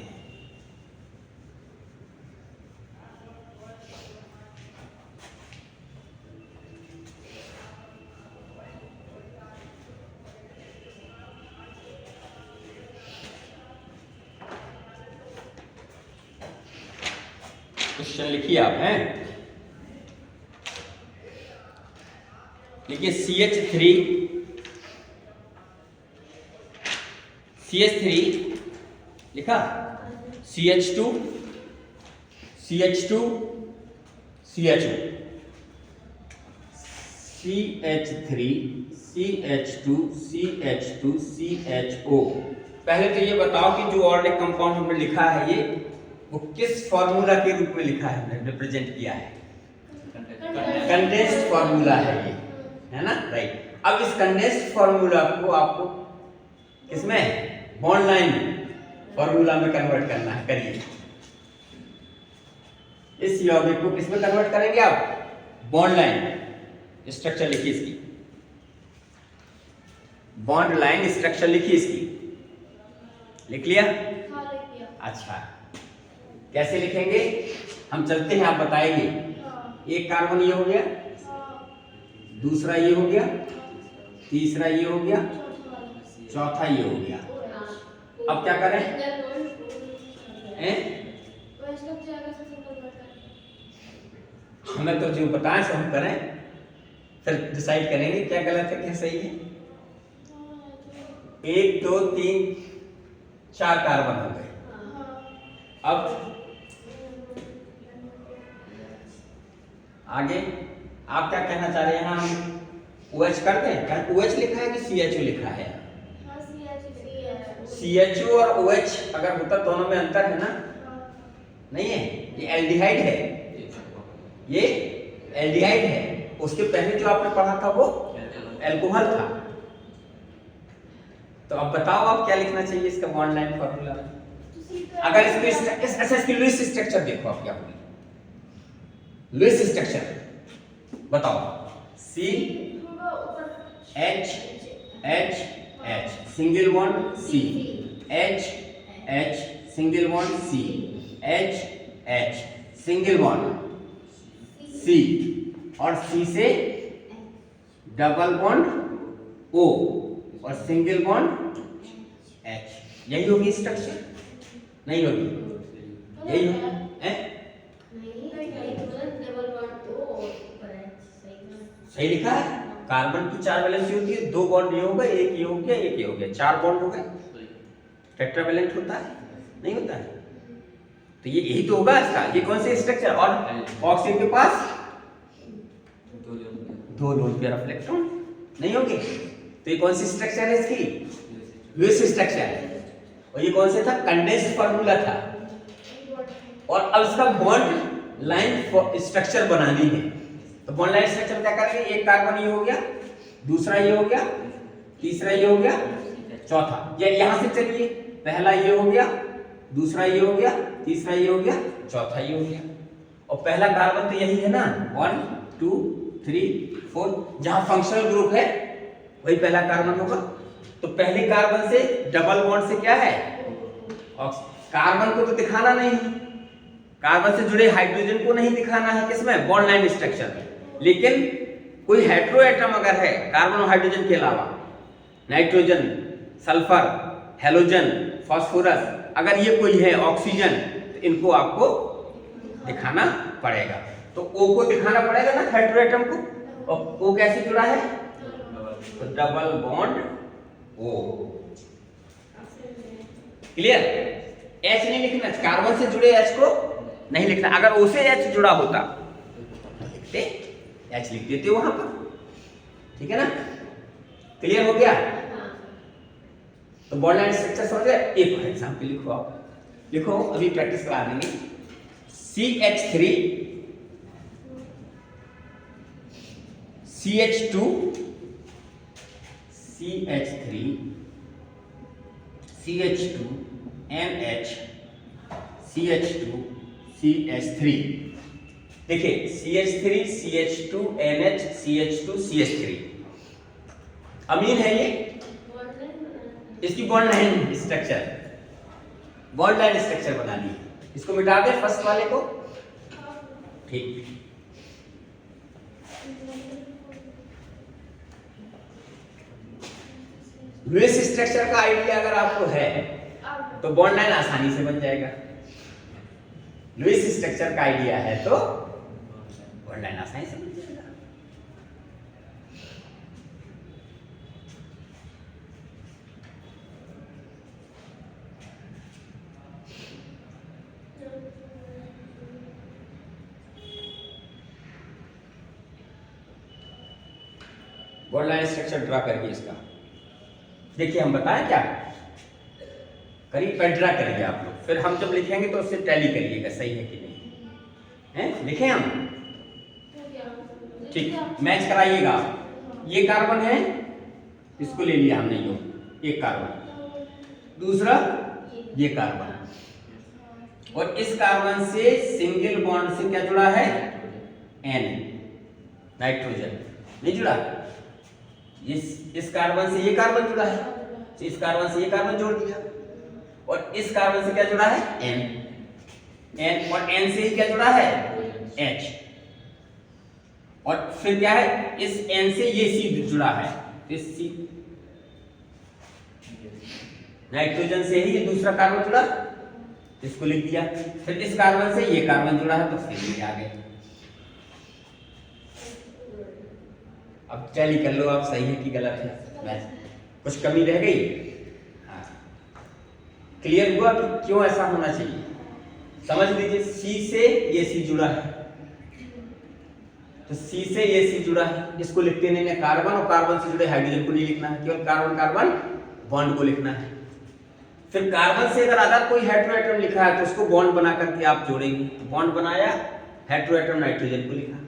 क्वेश्चन लिखिए आप, हैं लिखिए CH3 लिखा, CH2 CH2 CHO, CH3 CH2 CH2 CHO। पहले तो ये बताओ कि जो ऑर्गेनिक कंपाउंड हमने लिखा है ये वो किस फॉर्मूला के रूप में लिखा है, हमने रिप्रेजेंट किया है, कंडेंस्ड फॉर्मूला है ये, है ना, राइट। अब इस कंडेंस्ड फॉर्मूला को आपको किसमें, बॉन्ड लाइन फॉर्मूला में कन्वर्ट करना है। करिए, इस यौगिक को किसमें कन्वर्ट करेंगे आप, बॉन्ड लाइन स्ट्रक्चर लिखिए इसकी, बॉन्ड लाइन स्ट्रक्चर लिखिए इसकी, लिख लिया? अच्छा, कैसे लिखेंगे हम चलते हैं, आप बताएंगे। एक कार्बन ये हो गया, दूसरा ये हो गया, तीसरा ये हो गया, चौथा ये हो गया। अब क्या करें, हमें तो जो बताएं सो हम करें, फिर डिसाइड करेंगे क्या गलत है क्या सही है। 1 2 3 4 कार्बन हो गए। अब आगे आप क्या कहना चाह रहे हैं, यहाँ हम OH कर दें, क्या OH लिखा है कि CHO लिखा है? CHO और OH अगर होता दोनों में अंतर है ना, नहीं है, ये एल्डिहाइड है, ये एल्डिहाइड है, उसके पहले जो आपने पढ़ा था वो एल्कोहल था। तो अब बताओ आप क्या लिखना चाहिए इसका बॉन्ड लाइन फॉर्मूला में? अगर इसकी लुईस स्ट्रक्चर देखो आप, क्या लुईस स्ट्रक्चर बताओ, C H H H single bond C, H H single bond C, H H single bond C, और C से डबल बॉन्ड O और सिंगल बॉन्ड H। यही होगी स्ट्रक्चर? नहीं होगी, यही होगी, सही लिखा है। कार्बन की 4 वैलेंसी होती है, 2 बॉन्ड ये हो गए, एक ये हो गया, एक ये हो गया, 4 बॉन्ड हो गए। टेट्रावैलेंट होता है, नहीं होता है? तो ये यही तो होगा इसका। ये कौन सी स्ट्रक्चर, और ऑक्सीजन के पास 2 लोन पेयर ऑफ इलेक्ट्रॉन, नहीं होगी। तो ये कौन सी स्ट्रक्चर है इसकी, लुईस स्ट्रक्चर है। और ये कौन सा था, कंडेंस्ड फार्मूला था। और अब इसका बॉन्ड लाइन स्ट्रक्चर बनानी है, तो बॉन्ड लाइन स्ट्रक्चर क्या करेंगे, एक कार्बन ये हो गया, दूसरा ये हो गया, तीसरा ये हो गया, चौथा, ये यहां से चलिए, पहला ये हो गया, दूसरा ये हो गया, तीसरा ये हो गया, चौथा ये हो गया। और पहला कार्बन तो यही है ना, 1 2 3 4, जहां फंक्शनल ग्रुप है वही पहला कार्बन होगा। तो पहले कार्बन से डबल बॉन्ड से क्या है, कार्बन को तो दिखाना नहीं, कार्बन से जुड़े हाइड्रोजन को नहीं दिखाना है, किसमें, बॉन्ड लाइन स्ट्रक्चर में। लेकिन कोई हेटेरो एटम अगर है कार्बन और हाइड्रोजन के अलावा, नाइट्रोजन, सल्फर, हेलोजन, फास्फोरस, अगर ये कोई है, ऑक्सीजन, तो इनको आपको दिखाना पड़ेगा। तो O को दिखाना पड़ेगा ना हेटेरो एटम को, और O कैसे जुड़ा है, तो double bond O, clear. H नहीं लिखना, कार्बन से जुड़े H को नहीं लिखना। अगर O से H जुड़ा होता तो लिखते H लिख देते वहां पर, ठीक है ना, क्लियर हो गया। तो बॉन्ड लाइन स्ट्रक्चर समझ गए। एक एग्जांपल लिखो आप, देखो अभी प्रैक्टिस करा देंगे। CH3 CH2 CH3 CH2 NH CH2 CH3। देखिए CH3 CH2 NH CH2 CH3 अमीन है ये, इसकी bond line structure, bond line structure बना दी। इसको मिटा दे फर्स्ट वाले को, ठीक। लुईस स्ट्रक्चर का आइडिया अगर आपको है तो बॉन्ड लाइन आसानी से बन जाएगा। लुईस स्ट्रक्चर का आइडिया है तो बॉन्ड लाइन आसानी से बन जाएगा। बॉन्ड लाइन स्ट्रक्चर ड्रा करिए इसका। देखिए हम बताएं क्या करिए, ड्रा करिए आप लोग, फिर हम जब लिखेंगे तो उससे टैली करिएगा सही है कि नहीं है। लिखें हम, ठीक, मैच कराइएगा। ये कार्बन है, इसको ले लिया हमने, यो एक कार्बन, दूसरा ये कार्बन, और इस कार्बन से सिंगल बॉन्ड से क्या जुड़ा है, N, नाइट्रोजन नहीं जुड़ा। इस कार्बन से ये कार्बन जुड़ा है, तो इस कार्बन से ये कार्बन जोड़ दिया, और इस कार्बन से क्या जुड़ा है, N, और N से ही क्या जुड़ा है, H, और फिर क्या है, इस N से ये C जुड़ा है, इस C नाइट्रोजन से ही ये दूसरा कार्बन जुड़ा, इसको लिख दिया। फिर इस कार्बन से ये कार्बन जुड़ा है, तो फिर ये आ गए। अब टैली कर लो आप, सही है कि गलत है, कुछ कमी रह गई। हाँ, क्लियर हुआ कि क्यों ऐसा होना चाहिए। समझ लीजिए C से ये C जुड़ा है, तो C से ये C जुड़ा है, इसको लिखते नहीं, कार्बन और कार्बन से जुड़े हाइड्रोजन को नहीं लिखना है, केवल कार्बन कार्बन बॉन्ड को लिखना है। फिर कार्बन से अगर अदर कोई हेटेरोएटम लिखा है तो उसको बॉन्ड बना करके आप जोड़ेंगे। बॉन्ड बनाया, हेटेरोएटम नाइट्रोजन को लिखा,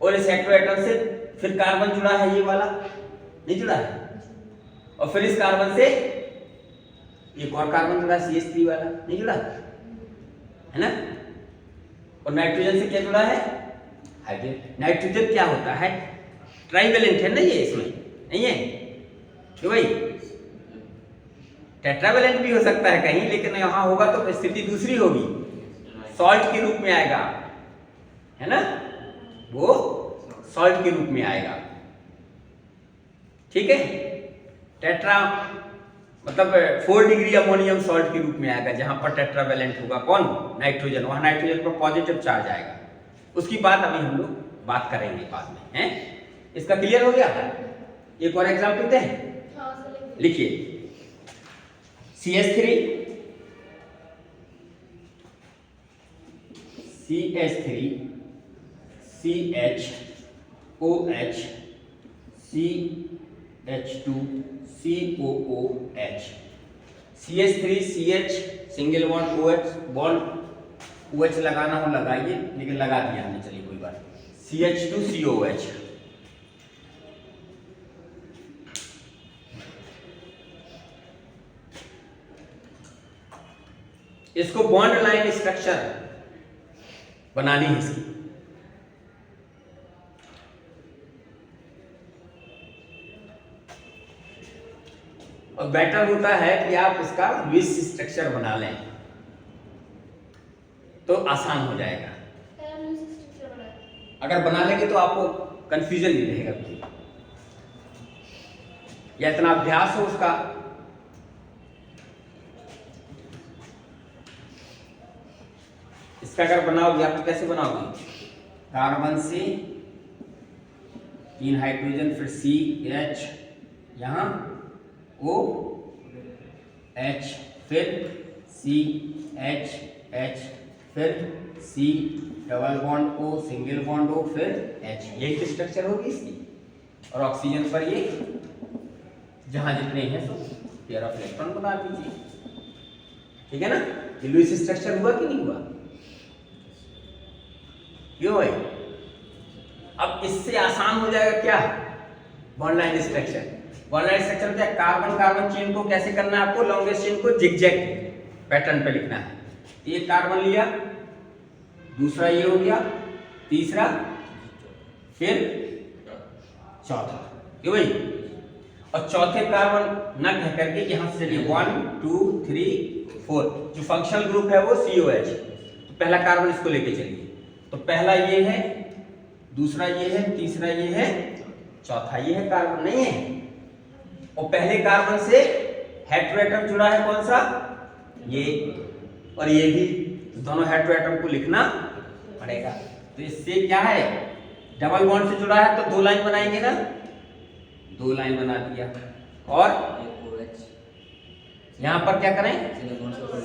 और इस हेटेरोएटम से फिर कार्बन जुड़ा है, ये वाला नहीं जुड़ा है, और फिर इस कार्बन से एक और कार्बन जुड़ा है, CH3 वाला नहीं जुड़ा है ना, और नाइट्रोजन से क्या जुड़ा है, हाइड्रोजन। नाइट्रोजन क्या होता है, ट्राइवेलेंट है ना, ये इसमें नहीं है क्यों भाई, टेट्रावेलेंट भी हो सकता है कहीं, लेकिन यहां होगा तो स्थिति दूसरी होगी, सॉल्ट के रूप में आएगा, है ना, वो सॉल्ट के रूप में आएगा, ठीक है। टेट्रा मतलब 4 डिग्री अमोनियम सॉल्ट के रूप में आएगा, जहां पर टेट्रावेलेंट होगा कौन, नाइट्रोजन, वहां नाइट्रोजन पर पॉजिटिव चार्ज आएगा। उसकी बात अभी हम लोग बात करेंगे बाद में, हैं। इसका क्लियर हो गया। एक और एग्जांपल दें, लिखिए CH3 CH3 CH OH CH2 COOH, CH3 CH single bond OH, bond OH लगाना हो लगाइए, लेकिन लगा दिया हमने, चलिए कोई बात। CH2 COH, इसको बॉन्ड लाइन स्ट्रक्चर बनानी है इसकी। और बेटर होता है कि आप इसका लुईस स्ट्रक्चर बना लें तो आसान हो जाएगा। अगर बना लेंगे तो आपको कंफ्यूजन नहीं रहेगा कोई, या इतना अभ्यास हो उसका। इसका अगर बनाओगे आप तो कैसे बनाओगे, कार्बन से 3 हाइड्रोजन, फिर CH, यहाँ OH, फिर CH, फिर C double bond O, single bond O, फिर H, यही तो स्ट्रक्चर होगी इसकी। और ऑक्सीजन पर ये जहां जितने हैं तो पेयर ऑफ इलेक्ट्रॉन बना दीजिए, ठीक है ना। ये लुईस स्ट्रक्चर हुआ कि नहीं हुआ? क्यों भाई? अब इससे आसान हो जाएगा क्या? Bond line structure. Bond line structure क्या? कार्बन कार्बन चेन को कैसे करना है आपको? लॉन्गेस्ट चेन को जिगजैग पैटर्न पे लिखना है। एक कार्बन लिया, दूसरा ये हो गया, तीसरा, फिर चौथा, क्यों भाई? और चौथे कार्बन न कह करके यहां से चलिए 1 2 3 4, जो फंक्शनल ग्रुप है वो COH। तो पहला कार्बन इसको लेके चलिए। तो पहला ये है, दूसरा ये है, तीसरा ये है, चौथा ये है। कार्बन नहीं है, और पहले कार्बन से हेटेरोएटम जुड़ा है कौन सा? ये, और ये भी। तो दोनों हेटेरोएटम को लिखना पड़ेगा। तो इससे क्या है? डबल बॉन्ड से जुड़ा है तो 2 लाइन बनाएंगे ना, 2 लाइन बना दिया। और यहां पर क्या करें?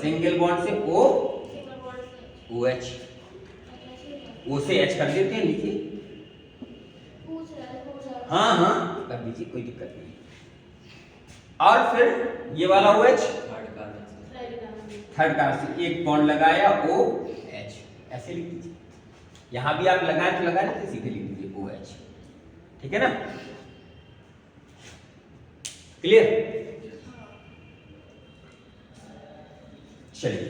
सिंगल बॉन्ड से OH, O से H कर देते हैं नीचे। हाँ कर दीजिए, कोई दिक्कत नहीं। और फिर ये वाला OH थर्ड कार्बन से एक बॉन्ड लगाया OH, ऐसे लिख दीजिए। यहां भी आप लगाए तो लगा लेते, सीधे लिख दीजिए OH, ठीक है ना? क्लियर? चलिए,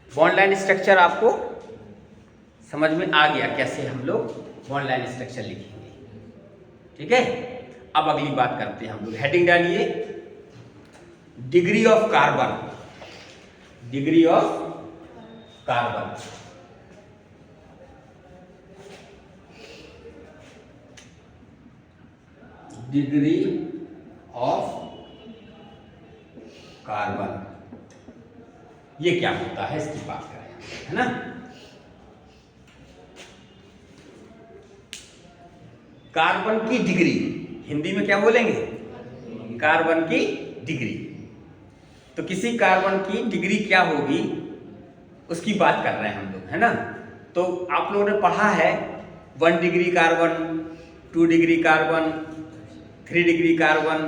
बॉन्ड लाइन स्ट्रक्चर आपको समझ में आ गया कैसे हम लोग बॉन्ड लाइन स्ट्रक्चर लिखेंगे, ठीक है? अब अगली बात करते हैं हम लोग। हेडिंग डालिए, degree of carbon. Degree of carbon, degree of carbon, ये क्या होता है इसकी बात करें, है ना? कार्बन की डिग्री, हिंदी में क्या बोलेंगे? कार्बन की डिग्री। तो किसी कार्बन की डिग्री क्या होगी उसकी बात कर रहे हैं हम लोग, है ना? तो आप लोगों ने पढ़ा है 1 degree carbon, 2 degree carbon, 3 degree carbon,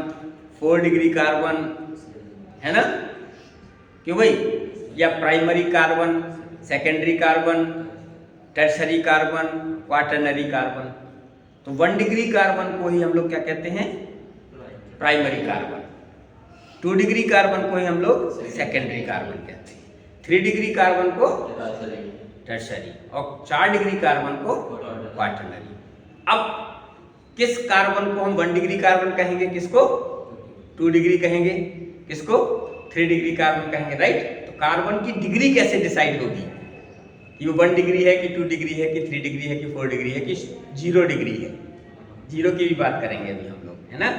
4 degree carbon, है ना? क्यों भाई? या primary carbon, secondary carbon, tertiary carbon, quaternary carbon. तो 1 डिग्री कार्बन को ही हम लोग क्या कहते हैं? Primary carbon. 2 डिग्री कार्बन को ही हम लोग सेकेंडरी कार्बन कहते हैं। 3 डिग्री कार्बन को टर्शरी, और 4 डिग्री कार्बन को क्वाटरनरी। अब किस कार्बन को हम 1 डिग्री कार्बन कहेंगे, किसको 2 डिग्री कहेंगे, किसको 3 डिग्री कार्बन कहेंगे, राइट? तो कार्बन की डिग्री कैसे डिसाइड होगी कि वो 1 डिग्री है कि 2 डिग्री है कि 3 डिग्री है कि 4 डिग्री है कि 0 डिग्री है? 0 की भी बात करेंगे अभी हम लोग, है ना?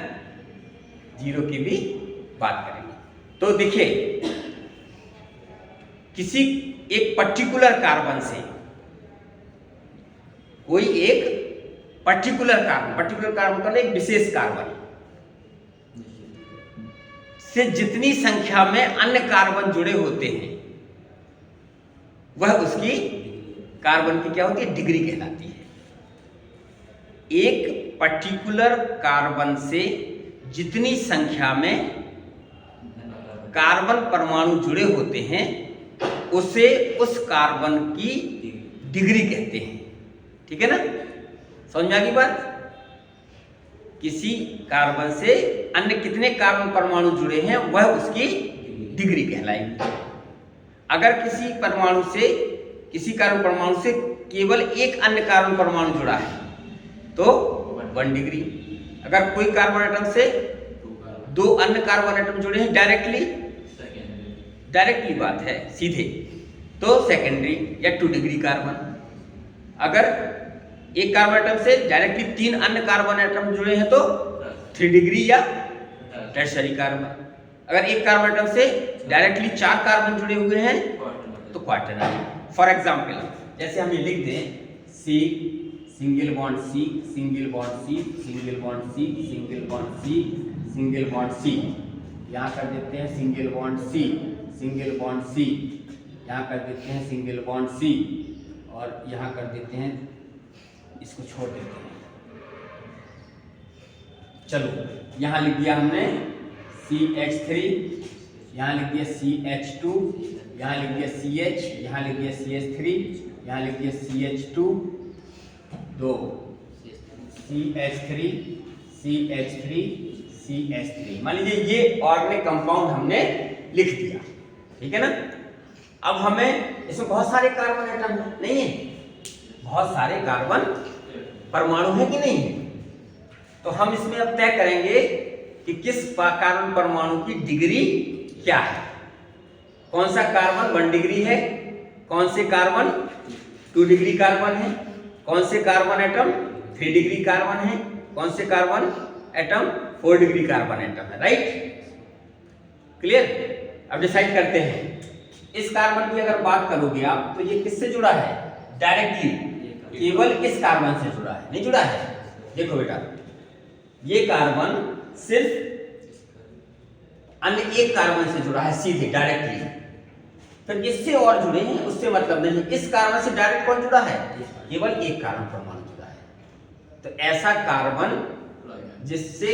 0 की भी बात करेंगे। तो देखिए, किसी एक पर्टिकुलर कार्बन से कोई एक पर्टिकुलर कार्बन का एक विशेष कार्बन से जितनी संख्या में अन्य कार्बन जुड़े होते हैं वह उसकी कार्बन की क्या होती है? डिग्री कहलाती है। एक पर्टिकुलर कार्बन से जितनी संख्या में कार्बन परमाणु जुड़े होते हैं उसे उस कार्बन की डिग्री कहते हैं, ठीक है ना? समझ में आ गई बात? किसी कार्बन से अन्य कितने कार्बन परमाणु जुड़े हैं वह उसकी डिग्री कहलाएगी। अगर किसी कार्बन परमाणु से केवल एक अन्य कार्बन परमाणु जुड़ा है तो 1 डिग्री। अगर कोई कार्बन एटम से 2 अन्य कार्बन एटम जुड़े हैं डायरेक्टली बात है सीधे, तो सेकेंडरी या 2 डिग्री कार्बन। अगर एक कार्बन एटम से डायरेक्टली 3 अन्य कार्बन एटम जुड़े हैं तो 3 डिग्री या टर्शरी कार्बन। अगर एक कार्बन एटम से डायरेक्टली 4 कार्बन जुड़े हुए हैं तो क्वाटरनरी। फॉर एग्जाम्पल, जैसे हम ये लिख दें C single bond C, single bond C, single bond C, single bond C, single bond C, यहाँ कर देते हैं single bond C, single bond C, यहाँ कर देते हैं सिंगल बॉन्ड C, और यहाँ कर देते हैं, इसको छोड़ देते हैं। चलो यहाँ लिख दिया हमने CH3, यहाँ लिख दिया CH2, यहाँ लिख दिया CH, यहाँ लिख दिया CH3, यहाँ लिख दिया CH2, 2 CH3, CH3, CH3। मान लीजिए ये ऑर्गेनिक कंपाउंड हमने लिख दिया, ठीक है ना। अब हमें इसमें बहुत सारे कार्बन एटम है, नहीं है, बहुत सारे कार्बन परमाणु है कि नहीं है। तो हम इसमें अब तय करेंगे कि किस कार्बन परमाणु की डिग्री क्या है। कौन सा कार्बन 1 डिग्री है, कौन से कार्बन 2 डिग्री कार्बन है, कौन से कार्बन एटम 3 डिग्री कार्बन है, कौन से carbon atom 4 degree carbon atom है। Right, clear. अब डिसाइड करते हैं। इस कार्बन की अगर बात करोगे आप तो ये किससे जुड़ा है, डायरेक्टली केवल इस कार्बन से जुड़ा है, नहीं जुड़ा है। देखो बेटा, ये कार्बन सिर्फ अन्य एक कार्बन से जुड़ा है सीधे डायरेक्टली, फिर इससे और जुड़े हैं उससे मतलब नहीं। इस कार्बन से डायरेक्ट कौन जुड़ा है, केवल एक कार्बन परमाणु जुड़ा है। तो ऐसा कार्बन जिससे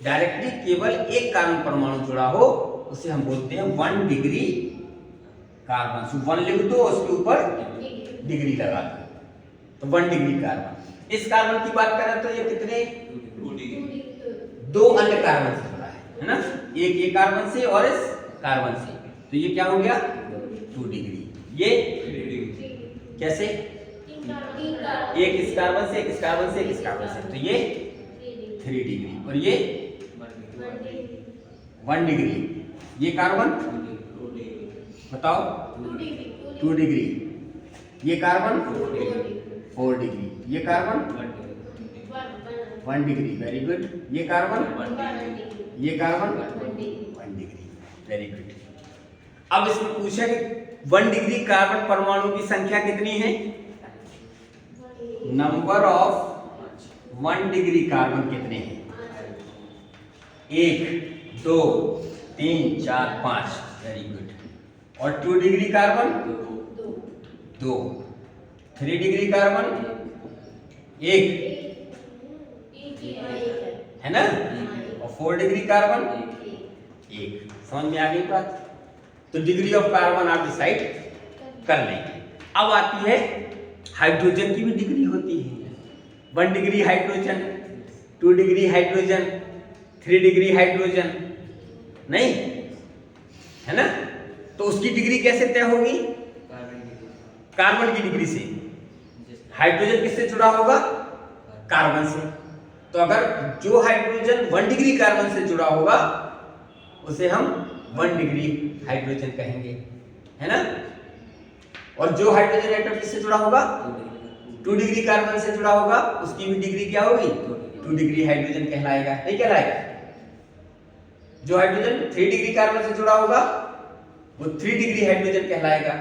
डायरेक्टली केवल एक कार्बन परमाणु जुड़ा हो उसे हम बोलते हैं 1 डिग्री कार्बन। सो 1 लिख दो, उसके ऊपर डिग्री लगा दो, तो 1 डिग्री कार्बन। इस कार्बन की बात करें तो ये कितने, 2 अन्य कार्बन से जुड़ा है ना, एक ये कार्बन से और इस कार्बन से, तो ये क्या हो गया 2 डिग्री। ये कैसे, एक इस कार्बन से, एक इस कार्बन से, एक इस कार्बन से, तो ये 3 डिग्री, और ये 1 डिग्री। ये कार्बन बताओ 2 डिग्री, ये कार्बन 4 डिग्री, ये कार्बन 1 डिग्री। Very good. ये कार्बन, ये कार्बन 1 डिग्री। Very good. अब इसमें पूछा कि 1 डिग्री कार्बन परमाणु की संख्या कितनी है। नंबर ऑफ 1 डिग्री कार्बन कितने हैं, 1 2 3 4 5। Very good. और 2 डिग्री कार्बन 2, 3 डिग्री कार्बन 1 है ना, और 4 डिग्री कार्बन 1। समझ में आ गई बात। तो डिग्री ऑफ कार्बन आप डिसाइड कर लेंगे। अब आती है हाइड्रोजन की भी डिग्री होती है। 1 degree hydrogen, 2 degree hydrogen, 3 degree hydrogen, नहीं है ना। तो उसकी डिग्री कैसे तय होगी, कार्बन की डिग्री से। हाइड्रोजन किससे जुड़ा होगा, कार्बन से। तो अगर जो हाइड्रोजन 1 डिग्री कार्बन से जुड़ा होगा उसे हम 1 डिग्री हाइड्रोजन कहेंगे, है ना। और जो हाइड्रोजन एटम किससे जुड़ा होगा, 2 डिग्री कार्बन से जुड़ा होगा, उसकी भी डिग्री क्या होगी, 2 डिग्री हाइड्रोजन कहलाएगा, नहीं कहलाएगा। जो हाइड्रोजन 3 डिग्री कार्बन से जुड़ा होगा वो 3 डिग्री हाइड्रोजन कहलाएगा,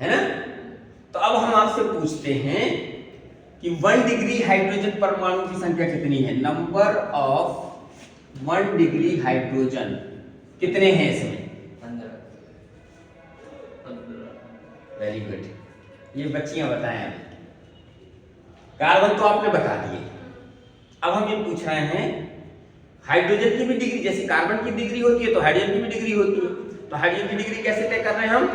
है ना। तो अब हम आपसे पूछते हैं कि 1 डिग्री हाइड्रोजन परमाणु की संख्या कितनी है। नंबर ऑफ 1 डिग्री हाइड्रोजन कितने हैं इसमें, 15। Very good. ये बच्चियां बताएं। कार्बन तो आपने बता दिए। अब हम ये पूछ रहे हैं हाइड्रोजन की भी डिग्री, जैसे कार्बन की डिग्री होती है तो हाइड्रोजन की भी डिग्री होती है। तो हाइड्रोजन की डिग्री कैसे तय कर रहे हैं हम,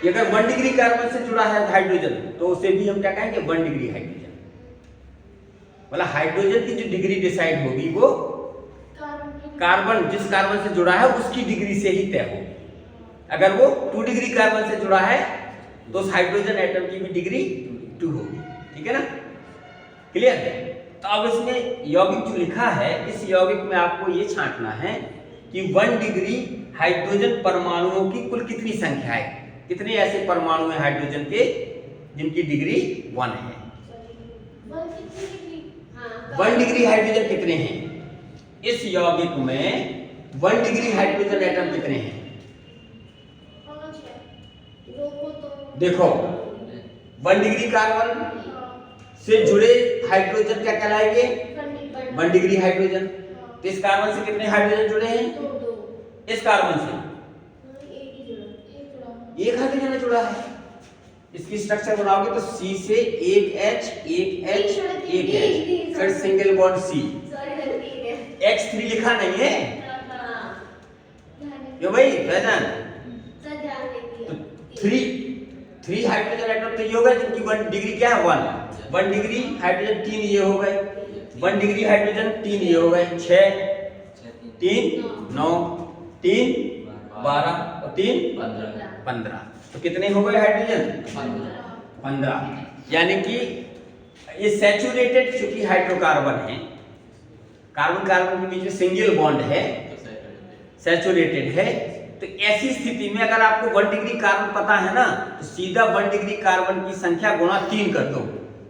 कि अगर 1 डिग्री कार्बन से जुड़ा है हाइड्रोजन तो उसे भी हम क्या कहेंगे, 1 डिग्री हाइड्रोजन। मतलब हाइड्रोजन की जो डिग्री डिसाइड होगी वो कार्बन, जिस कार्बन से जुड़ा है उसकी डिग्री से ही तय होगी। अगर वो 2 डिग्री कार्बन से जुड़ा है तो उस हाइड्रोजन एटम की भी डिग्री 2 होगी, ठीक है ना। क्लियर है। तो अब इसमें यौगिक जो लिखा है, इस यौगिक में आपको ये छांटना है कि 1 डिग्री हाइड्रोजन परमाणुओं की कुल कितनी संख्या है, कितने ऐसे परमाणु हैं हाइड्रोजन के जिनकी डिग्री 1 है। 1 डिग्री हाइड्रोजन कितने हैं इस यौगिक में, 1 डिग्री हाइड्रोजन एटम कितने हैं। देखो 1 डिग्री कार्बन से जुड़े हाइड्रोजन क्या कहलाएंगे, 1 डिग्री हाइड्रोजन। तो इस कार्बन से कितने हाइड्रोजन जुड़े हैं, इस कार्बन से एक हाइड्रोजन जुड़ा है। इसकी स्ट्रक्चर बनाओगे तो C से एक H, फिर सिंगल बॉन्ड C। X3 लिखा नहीं है, क्यों भाई पहचान? सर ध्यान तो देखिए 3 हाइड्रोजन एटम तो ये हो गए जिनकी 1 डिग्री क्या है 1 डिग्री हाइड्रोजन 3 ये हो गए 1 डिग्री हाइड्रोजन 3 ये हो गए 6 3 9 3 12 और 3 15 तो कितने हो गए हाइड्रोजन 15 यानी कि ये सैचुरेटेड चूंकि हाइड्रोकार्बन है कार्बन कार्बन के बीच में सिंगल बॉन्ड है सैचुरेटेड है तो ऐसी स्थिति में अगर आपको 1 डिग्री कार्बन पता है ना तो सीधा 1 डिग्री कार्बन की संख्या गुणा 3 कर दो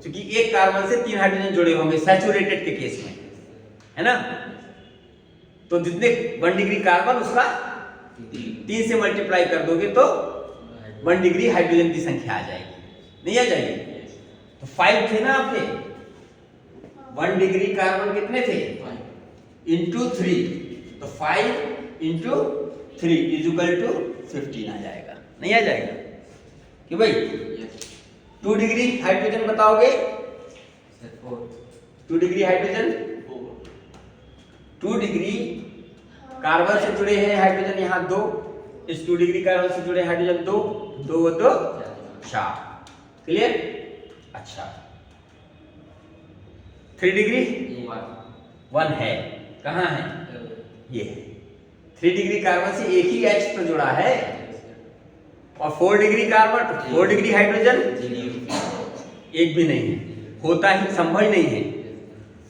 क्योंकि एक कार्बन से 3 हाइड्रोजन जुड़े होंगे सैचुरेटेड के केस में है ना तो जितने 1 डिग्री कार्बन उसका 3 से मल्टीप्लाई कर दोगे तो 1 डिग्री हाइड्रोजन की संख्या आ जाएगी नहीं आ जाएगी तो 5 थे ना आपके 1 डिग्री कार्बन कितने थे इंटू 3 तो 5 इंटू 3 इज इक्वल टू 15 आ जाएगा नहीं आ जाएगा क्यों भाई 2 डिग्री हाइड्रोजन बताओगे 2 डिग्री हाइड्रोजन 2 डिग्री कार्बन से जुड़े हैं हाइड्रोजन यहाँ 2 इस 2 डिग्री कार्बन से जुड़े हाइड्रोजन 2 2 2 4 क्लियर अच्छा 3 डिग्री 1 है कहाँ है ये है 3 डिग्री कार्बन से एक ही H तो जुड़ा है और 4 डिग्री कार्बन 4 डिग्री हाइड्रोजन एक भी नहीं है होता ही संभव नहीं है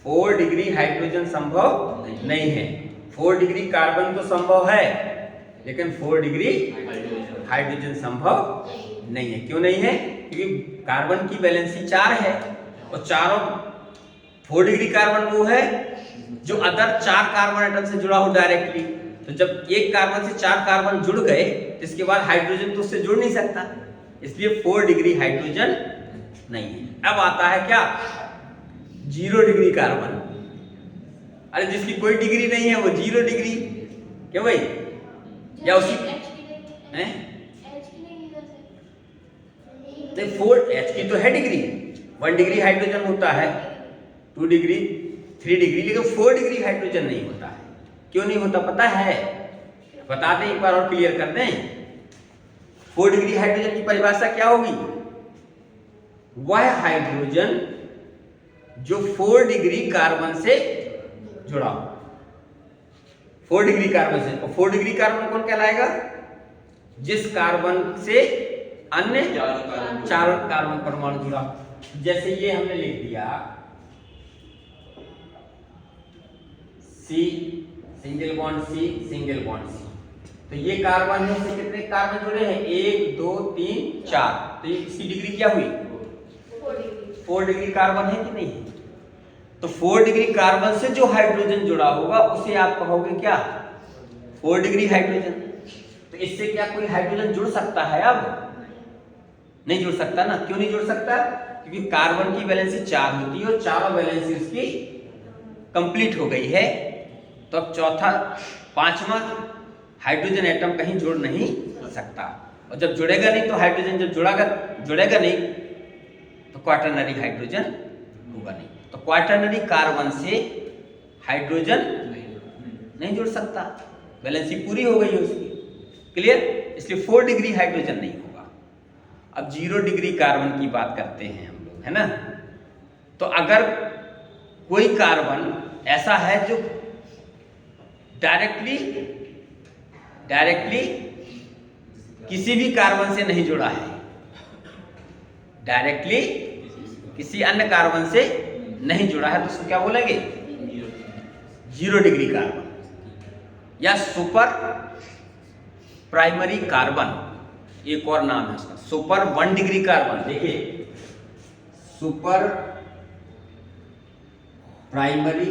4 डिग्री हाइड्रोजन संभव नहीं है 4 डिग्री कार्बन तो संभव है लेकिन 4 डिग्री हाइड्रोजन संभव नहीं है क्यों नहीं है क्योंकि कार्बन की वैलेंसी 4 है और चारों 4 डिग्री कार्बन वो है जो अदर 4 कार्बन एटम से जुड़ा हो डायरेक्टली तो जब एक कार्बन से 4 कार्बन जुड़ गए तो इसके बाद हाइड्रोजन तो उससे जुड़ नहीं सकता इसलिए 4 डिग्री हाइड्रोजन नहीं है अब आता है क्या 0 डिग्री कार्बन अरे जिसकी कोई डिग्री नहीं है वो 0 डिग्री क्यों भाई या उसी हैं तो 4 H की तो है डिग्री 1 डिग्री हाइड्रोजन होता है 2 डिग्री 3 डिग्री लेकिन 4 डिग्री हाइड्रोजन नहीं होता है क्यों नहीं होता पता है बता दें एक बार और क्लियर कर दें 4 डिग्री हाइड्रोजन की परिभाषा क्या होगी वह हाइड्रोजन जो 4 डिग्री कार्बन से जुड़ा हो 4 डिग्री कार्बन से और 4 डिग्री कार्बन कौन कहलाएगा जिस कार्बन से अन्य 4 कार्बन परमाणु जुड़ा जैसे ये हमने लिख दिया C single bond C single bond C तो ये कार्बन है इससे कितने कार्बन जुड़े हैं 1 2 3 4 तो इसकी डिग्री क्या हुई 4 डिग्री कार्बन है कि नहीं तो 4 डिग्री कार्बन से जो हाइड्रोजन जुड़ा होगा उसे आप कहोगे क्या 4 डिग्री हाइड्रोजन तो इससे क्या कोई हाइड्रोजन जुड़ सकता है अब नहीं जुड़ सकता ना क्यों नहीं जुड़ सकता क्योंकि कार्बन की वैलेंसी 4 होती है और चारों वैलेंसी उसकी कंप्लीट हो गई है तो अब चौथा 5वां हाइड्रोजन एटम कहीं जुड़ नहीं सकता और जब जुड़ेगा नहीं तो हाइड्रोजन जब जुड़ेगा नहीं तो क्वाटरनरी हाइड्रोजन होगा नहीं तो क्वाटरनरी कार्बन से हाइड्रोजन नहीं जुड़ सकता वैलेंसी पूरी हो गई है उसकी क्लियर इसलिए 4 डिग्री हाइड्रोजन नहीं होगा अब 0 डिग्री कार्बन की बात करते हैं हम लोग है ना तो अगर कोई कार्बन ऐसा है जो डायरेक्टली किसी भी कार्बन से नहीं जुड़ा है डायरेक्टली किसी अन्य कार्बन से नहीं जुड़ा है तो उसको क्या बोलेंगे 0 डिग्री कार्बन या सुपर प्राइमरी कार्बन एक और नाम है उसका सुपर 1 डिग्री कार्बन देखिए super primary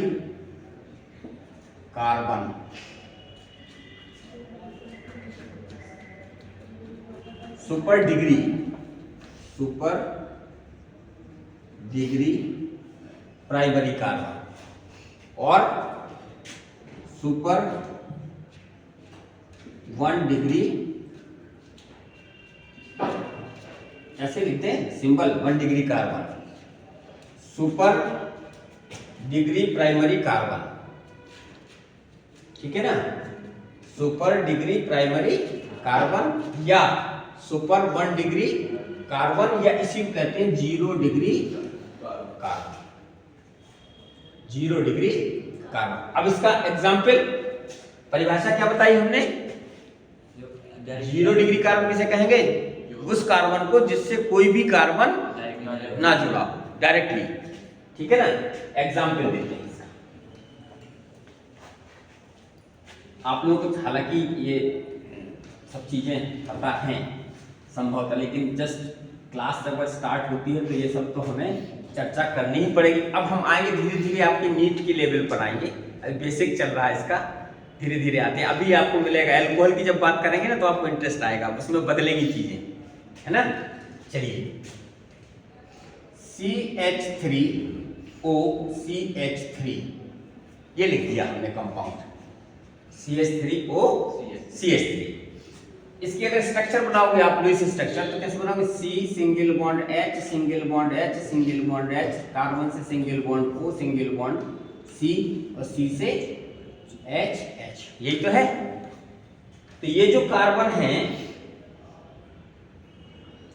carbon super degree primary carbon और सुपर 1 डिग्री ऐसे लिखते हैं symbol 1 degree carbon super degree primary carbon ठीक है ना सुपर डिग्री प्राइमरी कार्बन या सुपर 1 डिग्री कार्बन, या इसी को कहते हैं 0 डिग्री कार्बन, 0 डिग्री कार्बन। अब इसका एग्जाम्पल, परिभाषा क्या बताई हमने? 0 डिग्री कार्बन किसे कहेंगे? उस कार्बन को जिससे कोई भी कार्बन ना जुड़ा हो डायरेक्टली, ठीक है ना। एग्जाम्पल देते हैं इसका। आप लोगों को हालांकि ये सब चीजें पता हैं संभवतः, लेकिन जस्ट क्लास जब स्टार्ट होती है तो ये सब तो हमें चर्चा करनी ही पड़ेगी। अब हम आएंगे धीरे धीरे आपके नीट के लेवल पर आएंगे, अभी बेसिक चल रहा है इसका, धीरे धीरे आते हैं। अभी आपको मिलेगा अल्कोहल की, जब बात करेंगे ना तो आपको इंटरेस्ट आएगा, उसमें बदलेंगी चीजें, है ना। चलिए, CH3OCH3 ये लिख दिया हमने कंपाउंड, CH3OCH3। इसकी अगर स्ट्रक्चर बनाओगे आप लुईस स्ट्रक्चर, तो कैसे बनाओगे? C single bond H single bond H single bond H, carbon से single bond O single bond C, और C से H, यही तो है। तो ये जो कार्बन है,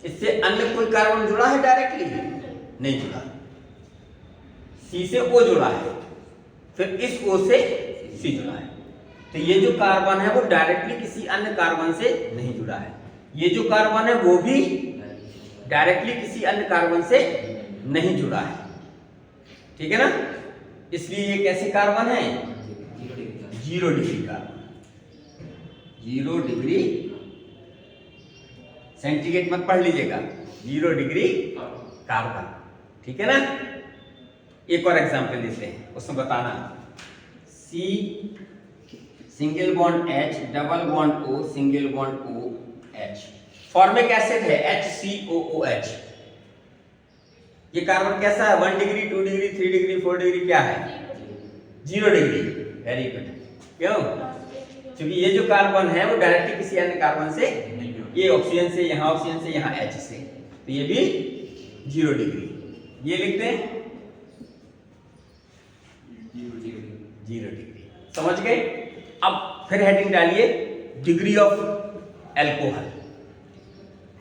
इससे अन्य कोई कार्बन जुड़ा है डायरेक्टली? नहीं जुड़ा। C से O जुड़ा है, फिर इस O से C जुड़ा है। तो ये जो कार्बन है वो डायरेक्टली किसी अन्य कार्बन से नहीं जुड़ा है। ये जो कार्बन है वो भी डायरेक्टली किसी अन्य कार्बन से नहीं जुड़ा है, ठीक है ना। इसलिए ये कैसे कार्बन है? 0 डिग्री कार्बन, 0 डिग्री, सेंटीग्रेड मत पढ़ लीजिएगा, 0 डिग्री कार्बन, ठीक है ना। एक और एग्जांपल देते हैं, उसमें बताना। C single bond H double bond O single bond O H, formic acid है HCOOH। ये कार्बन कैसा है? 1 डिग्री, 2 डिग्री, 3 डिग्री, 4 डिग्री, क्या है? 0 डिग्री। Very good. क्यों? क्योंकि ये जो कार्बन है वो डायरेक्टली किसी अन्य कार्बन से, ये ऑक्सीजन से, यहाँ ऑक्सीजन से, यहाँ H से, तो ये भी 0 डिग्री। ये लिखते हैं 0 डिग्री। समझ गए? अब फिर हेडिंग डालिए डिग्री ऑफ एल्कोहल,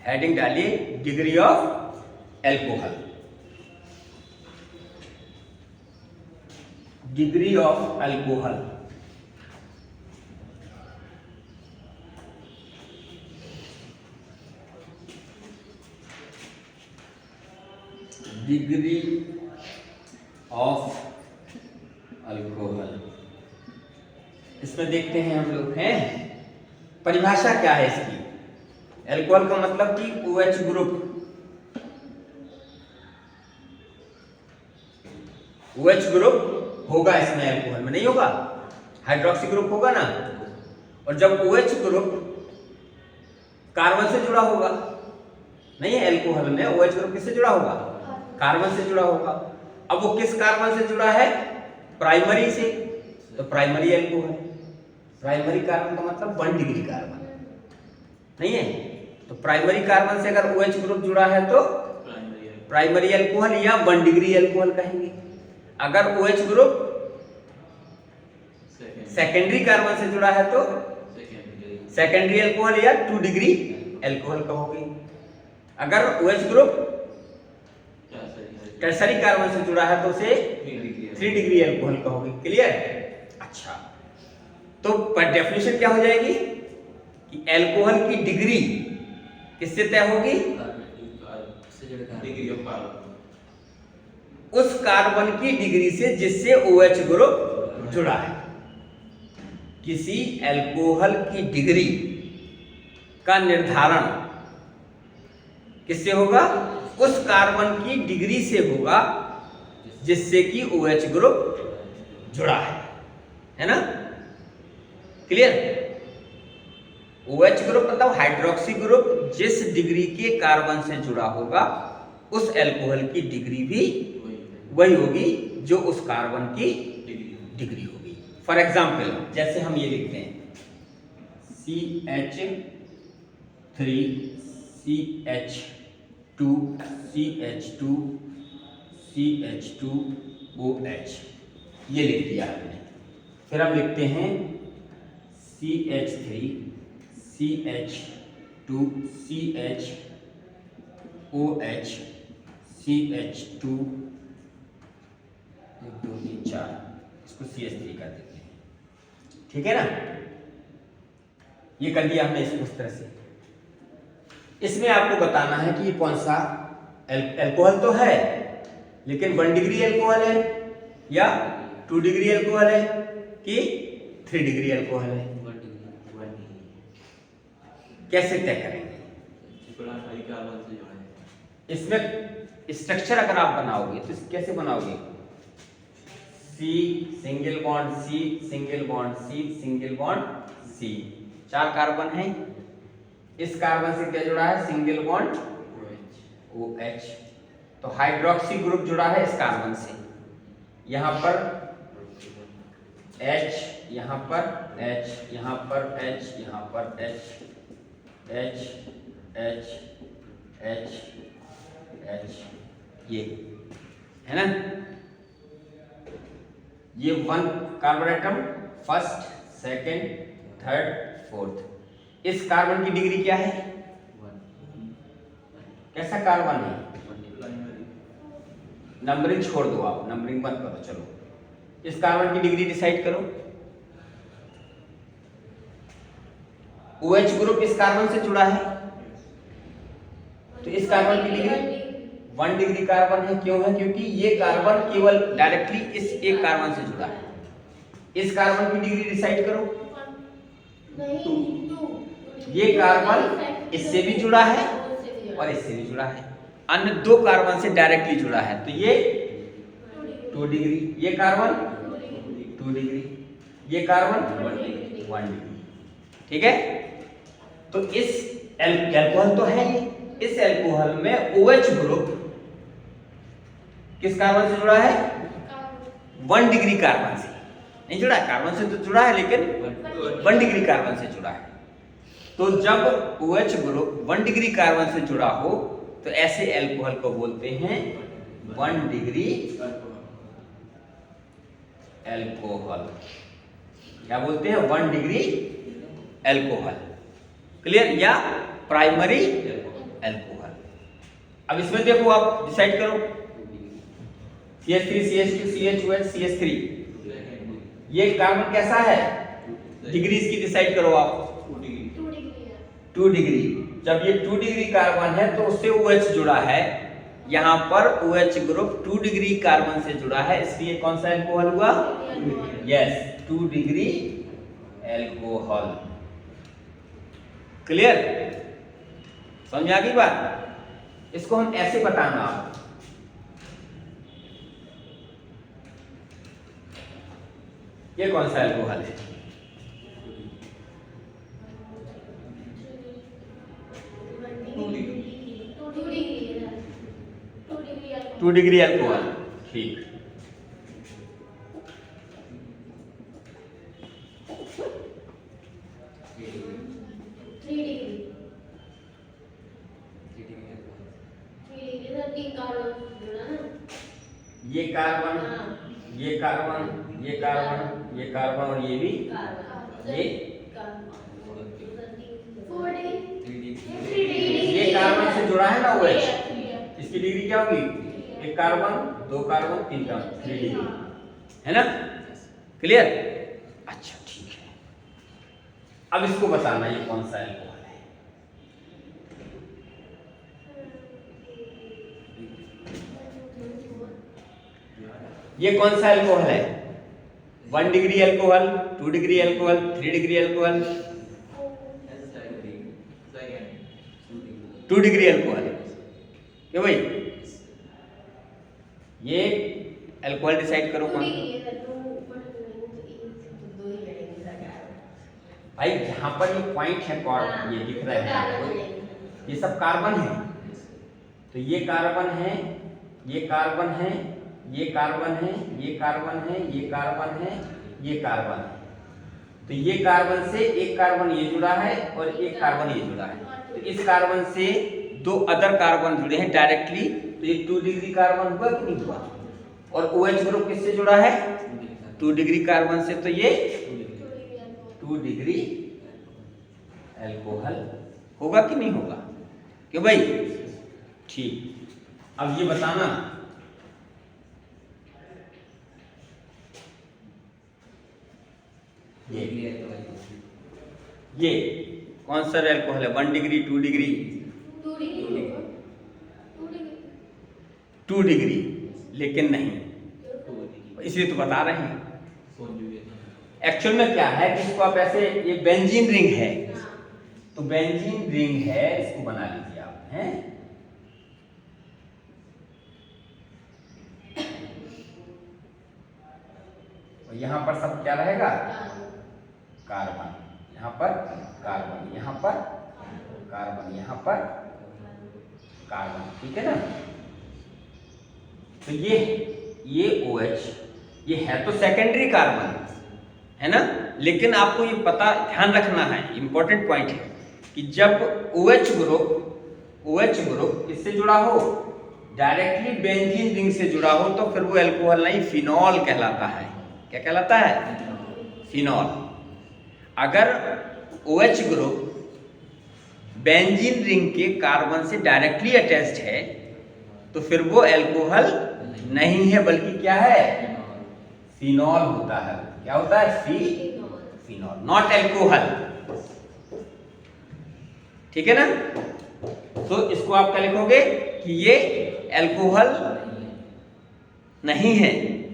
हेडिंग डालिए degree of alcohol, degree of alcohol. Degree of alcohol, इसमें देखते हैं हम लोग हैं परिभाषा क्या है इसकी। अल्कोहल का मतलब कि OH ग्रुप, OH ग्रुप होगा इसमें, अल्कोहल में नहीं होगा, हाइड्रोक्सी ग्रुप होगा ना। और जब OH ग्रुप कार्बन से जुड़ा होगा, नहीं है अल्कोहल में OH ग्रुप किससे जुड़ा होगा? कार्बन से जुड़ा होगा। अब वो किस कार्बन से जुड़ा है? प्राइमरी से, तो प्राइमरी अल्कोहल। प्राइमरी कार्बन का मतलब 1 डिग्री कार्बन, नहीं है। तो प्राइमरी कार्बन से अगर OH ग्रुप जुड़ा है तो प्राइमरी अल्कोहल या 1 डिग्री अल्कोहल कहेंगे। अगर OH ग्रुप सेकेंडरी कार्बन से जुड़ा है तो सेकेंडरी अल्कोहल या 2 डिग्री अल्कोहल कहोगे। अगर OH ग्रुप टर्सरी कार्बन से जुड़ा है तो उसे 3 डिग्री अल्कोहल कहोगे। क्लियर? अच्छा, तो पर डेफिनेशन क्या हो जाएगी कि अल्कोहल की डिग्री किससे तय होगी? उस कार्बन की डिग्री से जिससे OH ग्रुप जुड़ा है। किसी अल्कोहल की डिग्री का निर्धारण किससे होगा? उस कार्बन की डिग्री से होगा जिससे कि OH ग्रुप जुड़ा है ना। क्लियर? OH ग्रुप मतलब हाइड्रोक्सी ग्रुप जिस डिग्री के कार्बन से जुड़ा होगा उस अल्कोहल की डिग्री भी वही होगी जो उस कार्बन की डिग्री होगी। फॉर एग्जाम्पल जैसे हम ये लिखते हैं CH3CH2 CH2OH, ये लिख दिया हमने। फिर हम लिखते हैं CH3 CH2 CHOH CH2 1 2 3 4, इसको CH3 कर देते हैं, ठीक है ना। ये कर दिया हमने इसको इस तरह से। इसमें आपको बताना है कि कौन सा अल्कोहल तो है, लेकिन 1 डिग्री अल्कोहल है या 2 डिग्री अल्कोहल है कि 3 डिग्री अल्कोहल है, कैसे तय करेंगे। इसमें स्ट्रक्चर अगर आप बनाओगे तो कैसे बनाओगे, C single bond C single bond C single bond C, 4 carbon है। इस कार्बन से क्या जुड़ा है, सिंगल बॉन्ड OH, तो हाइड्रोक्सी ग्रुप जुड़ा है इस कार्बन से, यहां पर H, यहां पर H, यहां पर H, यहां पर H, H H H H, ये है ना। ये 1 carbon atom, first second third fourth. इस कार्बन की डिग्री क्या है, कैसा कार्बन है, नंबरिंग छोड़ दो आप, नंबरिंग मत करो, चलो इस कार्बन की डिग्री डिसाइड करो। OH ग्रुप इस कार्बन से जुड़ा है, तो इस कार्बन की डिग्री 1 डिग्री कार्बन है। क्यों है, क्योंकि ये कार्बन केवल डायरेक्टली इस एक कार्बन से जुड़ा है। इस कार्बन की डिग्री डिसाइड करो। ये कार्बन इससे भी जुड़ा है और इससे भी जुड़ा है, अन्य 2 कार्बन से डायरेक्टली जुड़ा है, तो ये 2 डिग्री, ये कार्बन 2 डिग्री, ये कार्बन 1 डिग्री, ठीक है। तो इस अल्कोहल तो है ये, इस अल्कोहल में OH ग्रुप किस कार्बन से जुड़ा है, 1 डिग्री कार्बन से नहीं जुड़ा है, कार्बन से तो जुड़ा है लेकिन 1 डिग्री कार्बन से जुड़ा है। तो जब OH ग्रुप 1 डिग्री कार्बन से जुड़ा हो तो ऐसे अल्कोहल को बोलते हैं 1 डिग्री अल्कोहल। क्या बोलते हैं, 1 डिग्री अल्कोहल, क्लियर, या प्राइमरी अल्कोहल। अब इसमें देखो, आप डिसाइड करो, CH3 CH2 CHOH CH3, ये कार्बन कैसा है, डिग्री इसकी डिसाइड करो आप, 2 डिग्री। जब ये 2 डिग्री कार्बन है तो उससे OH जुड़ा है, यहां पर OH ग्रुप 2 डिग्री कार्बन से जुड़ा है, इसलिए कौन सा अल्कोहल हुआ, यस 2 डिग्री अल्कोहल, क्लियर, समझ आ गई बात। इसको हम ऐसे बताना, आप ये कौन सा अल्कोहल है, टू डिग्री अल्कोहल, ठीक। ये कार्बन, ये कार्बन, ये कार्बन, ये कार्बन और ये भी, ये कार्बन से जुड़ा है ना OH, इसकी डिग्री क्या होगी, 1 कार्बन 2 कार्बन 3 कार्बन, 3 डिग्री, है ना, क्लियर। अच्छा ठीक है, अब इसको बताना ये कौन सा अल्कोहल है। ये कौन सा अल्कोहल है, 1 degree alcohol, 2 degree alcohol, 3 degree alcohol, 2 degree alcohol, क्यों भाई, ये अल्कोहल डिसाइड करो कौन। भाई यहाँ पर ये पॉइंट है, ये दिख रहा है आपको, ये सब कार्बन है, तो ये कार्बन है, ये कार्बन है, ये कार्बन है, ये कार्बन है, ये कार्बन है, ये कार्बन है, तो ये कार्बन से एक कार्बन ये जुड़ा है और एक कार्बन ये जुड़ा है, तो इस कार्बन से 2 अदर कार्बन जुड़े हैं डायरेक्टली, तो ये 2 डिग्री कार्बन हुआ कि नहीं हुआ। और OH ग्रुप किससे जुड़ा है, 2 डिग्री कार्बन से, तो ये 2 डिग्री अल्कोहल होगा कि नहीं होगा? क्यों भाई? ठीक, अब ये बताना ये कौन सा अल्कोहल है? 1 डिग्री, 2 डिग्री, 2 डिग्री, लेकिन नहीं, इसलिए तो बता रहे हैं। एक्चुअल में क्या है कि इसको आप ऐसे, ये बेंजीन रिंग है, तो बेंजीन रिंग है, इसको बना लीजिए आप, हैं? और यहां पर सब क्या रहेगा? कार्बन, यहां पर कार्बन, यहां पर कार्बन, यहां पर कार्बन, ठीक है ना? तो ये OH, ये है तो सेकेंडरी कार्बन है ना, लेकिन आपको ये पता ध्यान रखना है, इंपॉर्टेंट पॉइंट है कि जब OH ग्रुप इससे जुड़ा हो, डायरेक्टली बेंजीन रिंग से जुड़ा हो, तो फिर वो अल्कोहल नहीं, फिनॉल कहलाता है। क्या कहलाता है? फिनॉल। अगर OH ग्रुप बेंजीन रिंग के कार्बन से डायरेक्टली अटैच्ड है, तो फिर वो अल्कोहल नहीं है, बल्कि क्या है? फिनॉल होता है। क्या होता है? फिनॉल, नॉट अल्कोहल, ठीक है ना? तो इसको आप क्या लिखोगे कि ये अल्कोहल नहीं है,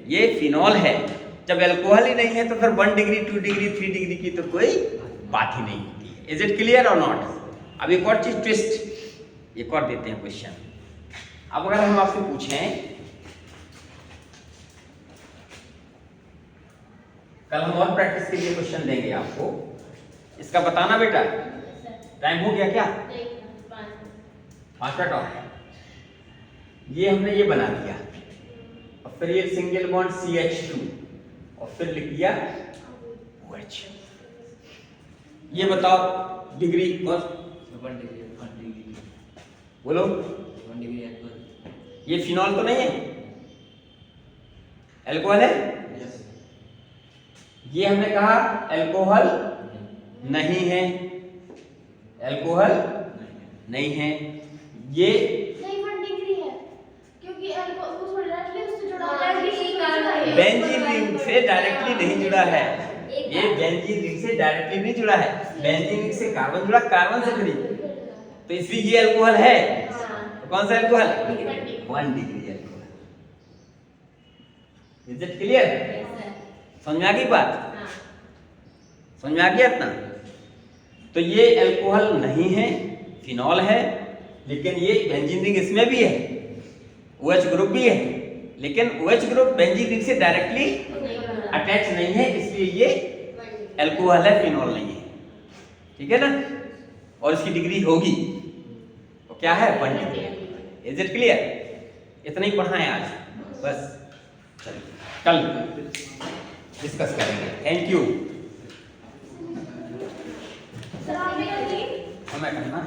ये फिनॉल है। जब अल्कोहल ही नहीं है तो फिर 1 डिग्री, 2 डिग्री, 3 डिग्री की तो कोई बात ही नहीं होती है। इज इट क्लियर और नॉट? अब एक और चीज ट्विस्ट, एक और देते हैं क्वेश्चन। अब अगर हम आपसे पूछें, कल हम और प्रैक्टिस के लिए क्वेश्चन देंगे आपको, इसका बताना बेटा। टाइम हो गया क्या? 5 का ये हमने ये बना दिया, और फिर ये सिंगल बॉन्ड CH2, और फिर लिख दिया OH। ये बताओ डिग्री और 1 डिग्री बोलो। 1 डिग्री ये फिनॉल तो नहीं है, अल्कोहल है। ये हमने कहा अल्कोहल नहीं है, अल्कोहल नहीं है। ये नहीं 1 डिग्री है, क्योंकि अल्कोहल डायरेक्टली उससे जुड़ा है, बेंजीन रिंग से डायरेक्टली नहीं जुड़ा है, ये बेंजीन रिंग से डायरेक्टली नहीं जुड़ा है, बेंजीन रिंग से कार्बन जुड़ा, कार्बन से जुड़ी, तो इसलिए ये अल्कोहल है। तो कौन सा alcohol? 1 degree alcohol. Is it clear? समझ में आ गई बात? समझ में आ गया इतना? तो ये अल्कोहल नहीं है, फिनॉल है, लेकिन ये बेंजीन रिंग इसमें भी है, OH ग्रुप भी है, लेकिन OH ग्रुप बेंजीन रिंग से डायरेक्टली अटैच नहीं है, इसलिए ये अल्कोहल है, फिनॉल नहीं है, ठीक है ना? और इसकी डिग्री होगी, तो क्या है? 1 डिग्री। Is it clear? इतना ही पढ़ा है आज, बस। चलिए कल डिस्कस करेंगे। Thank you. सर आपने क्या की? हमें करना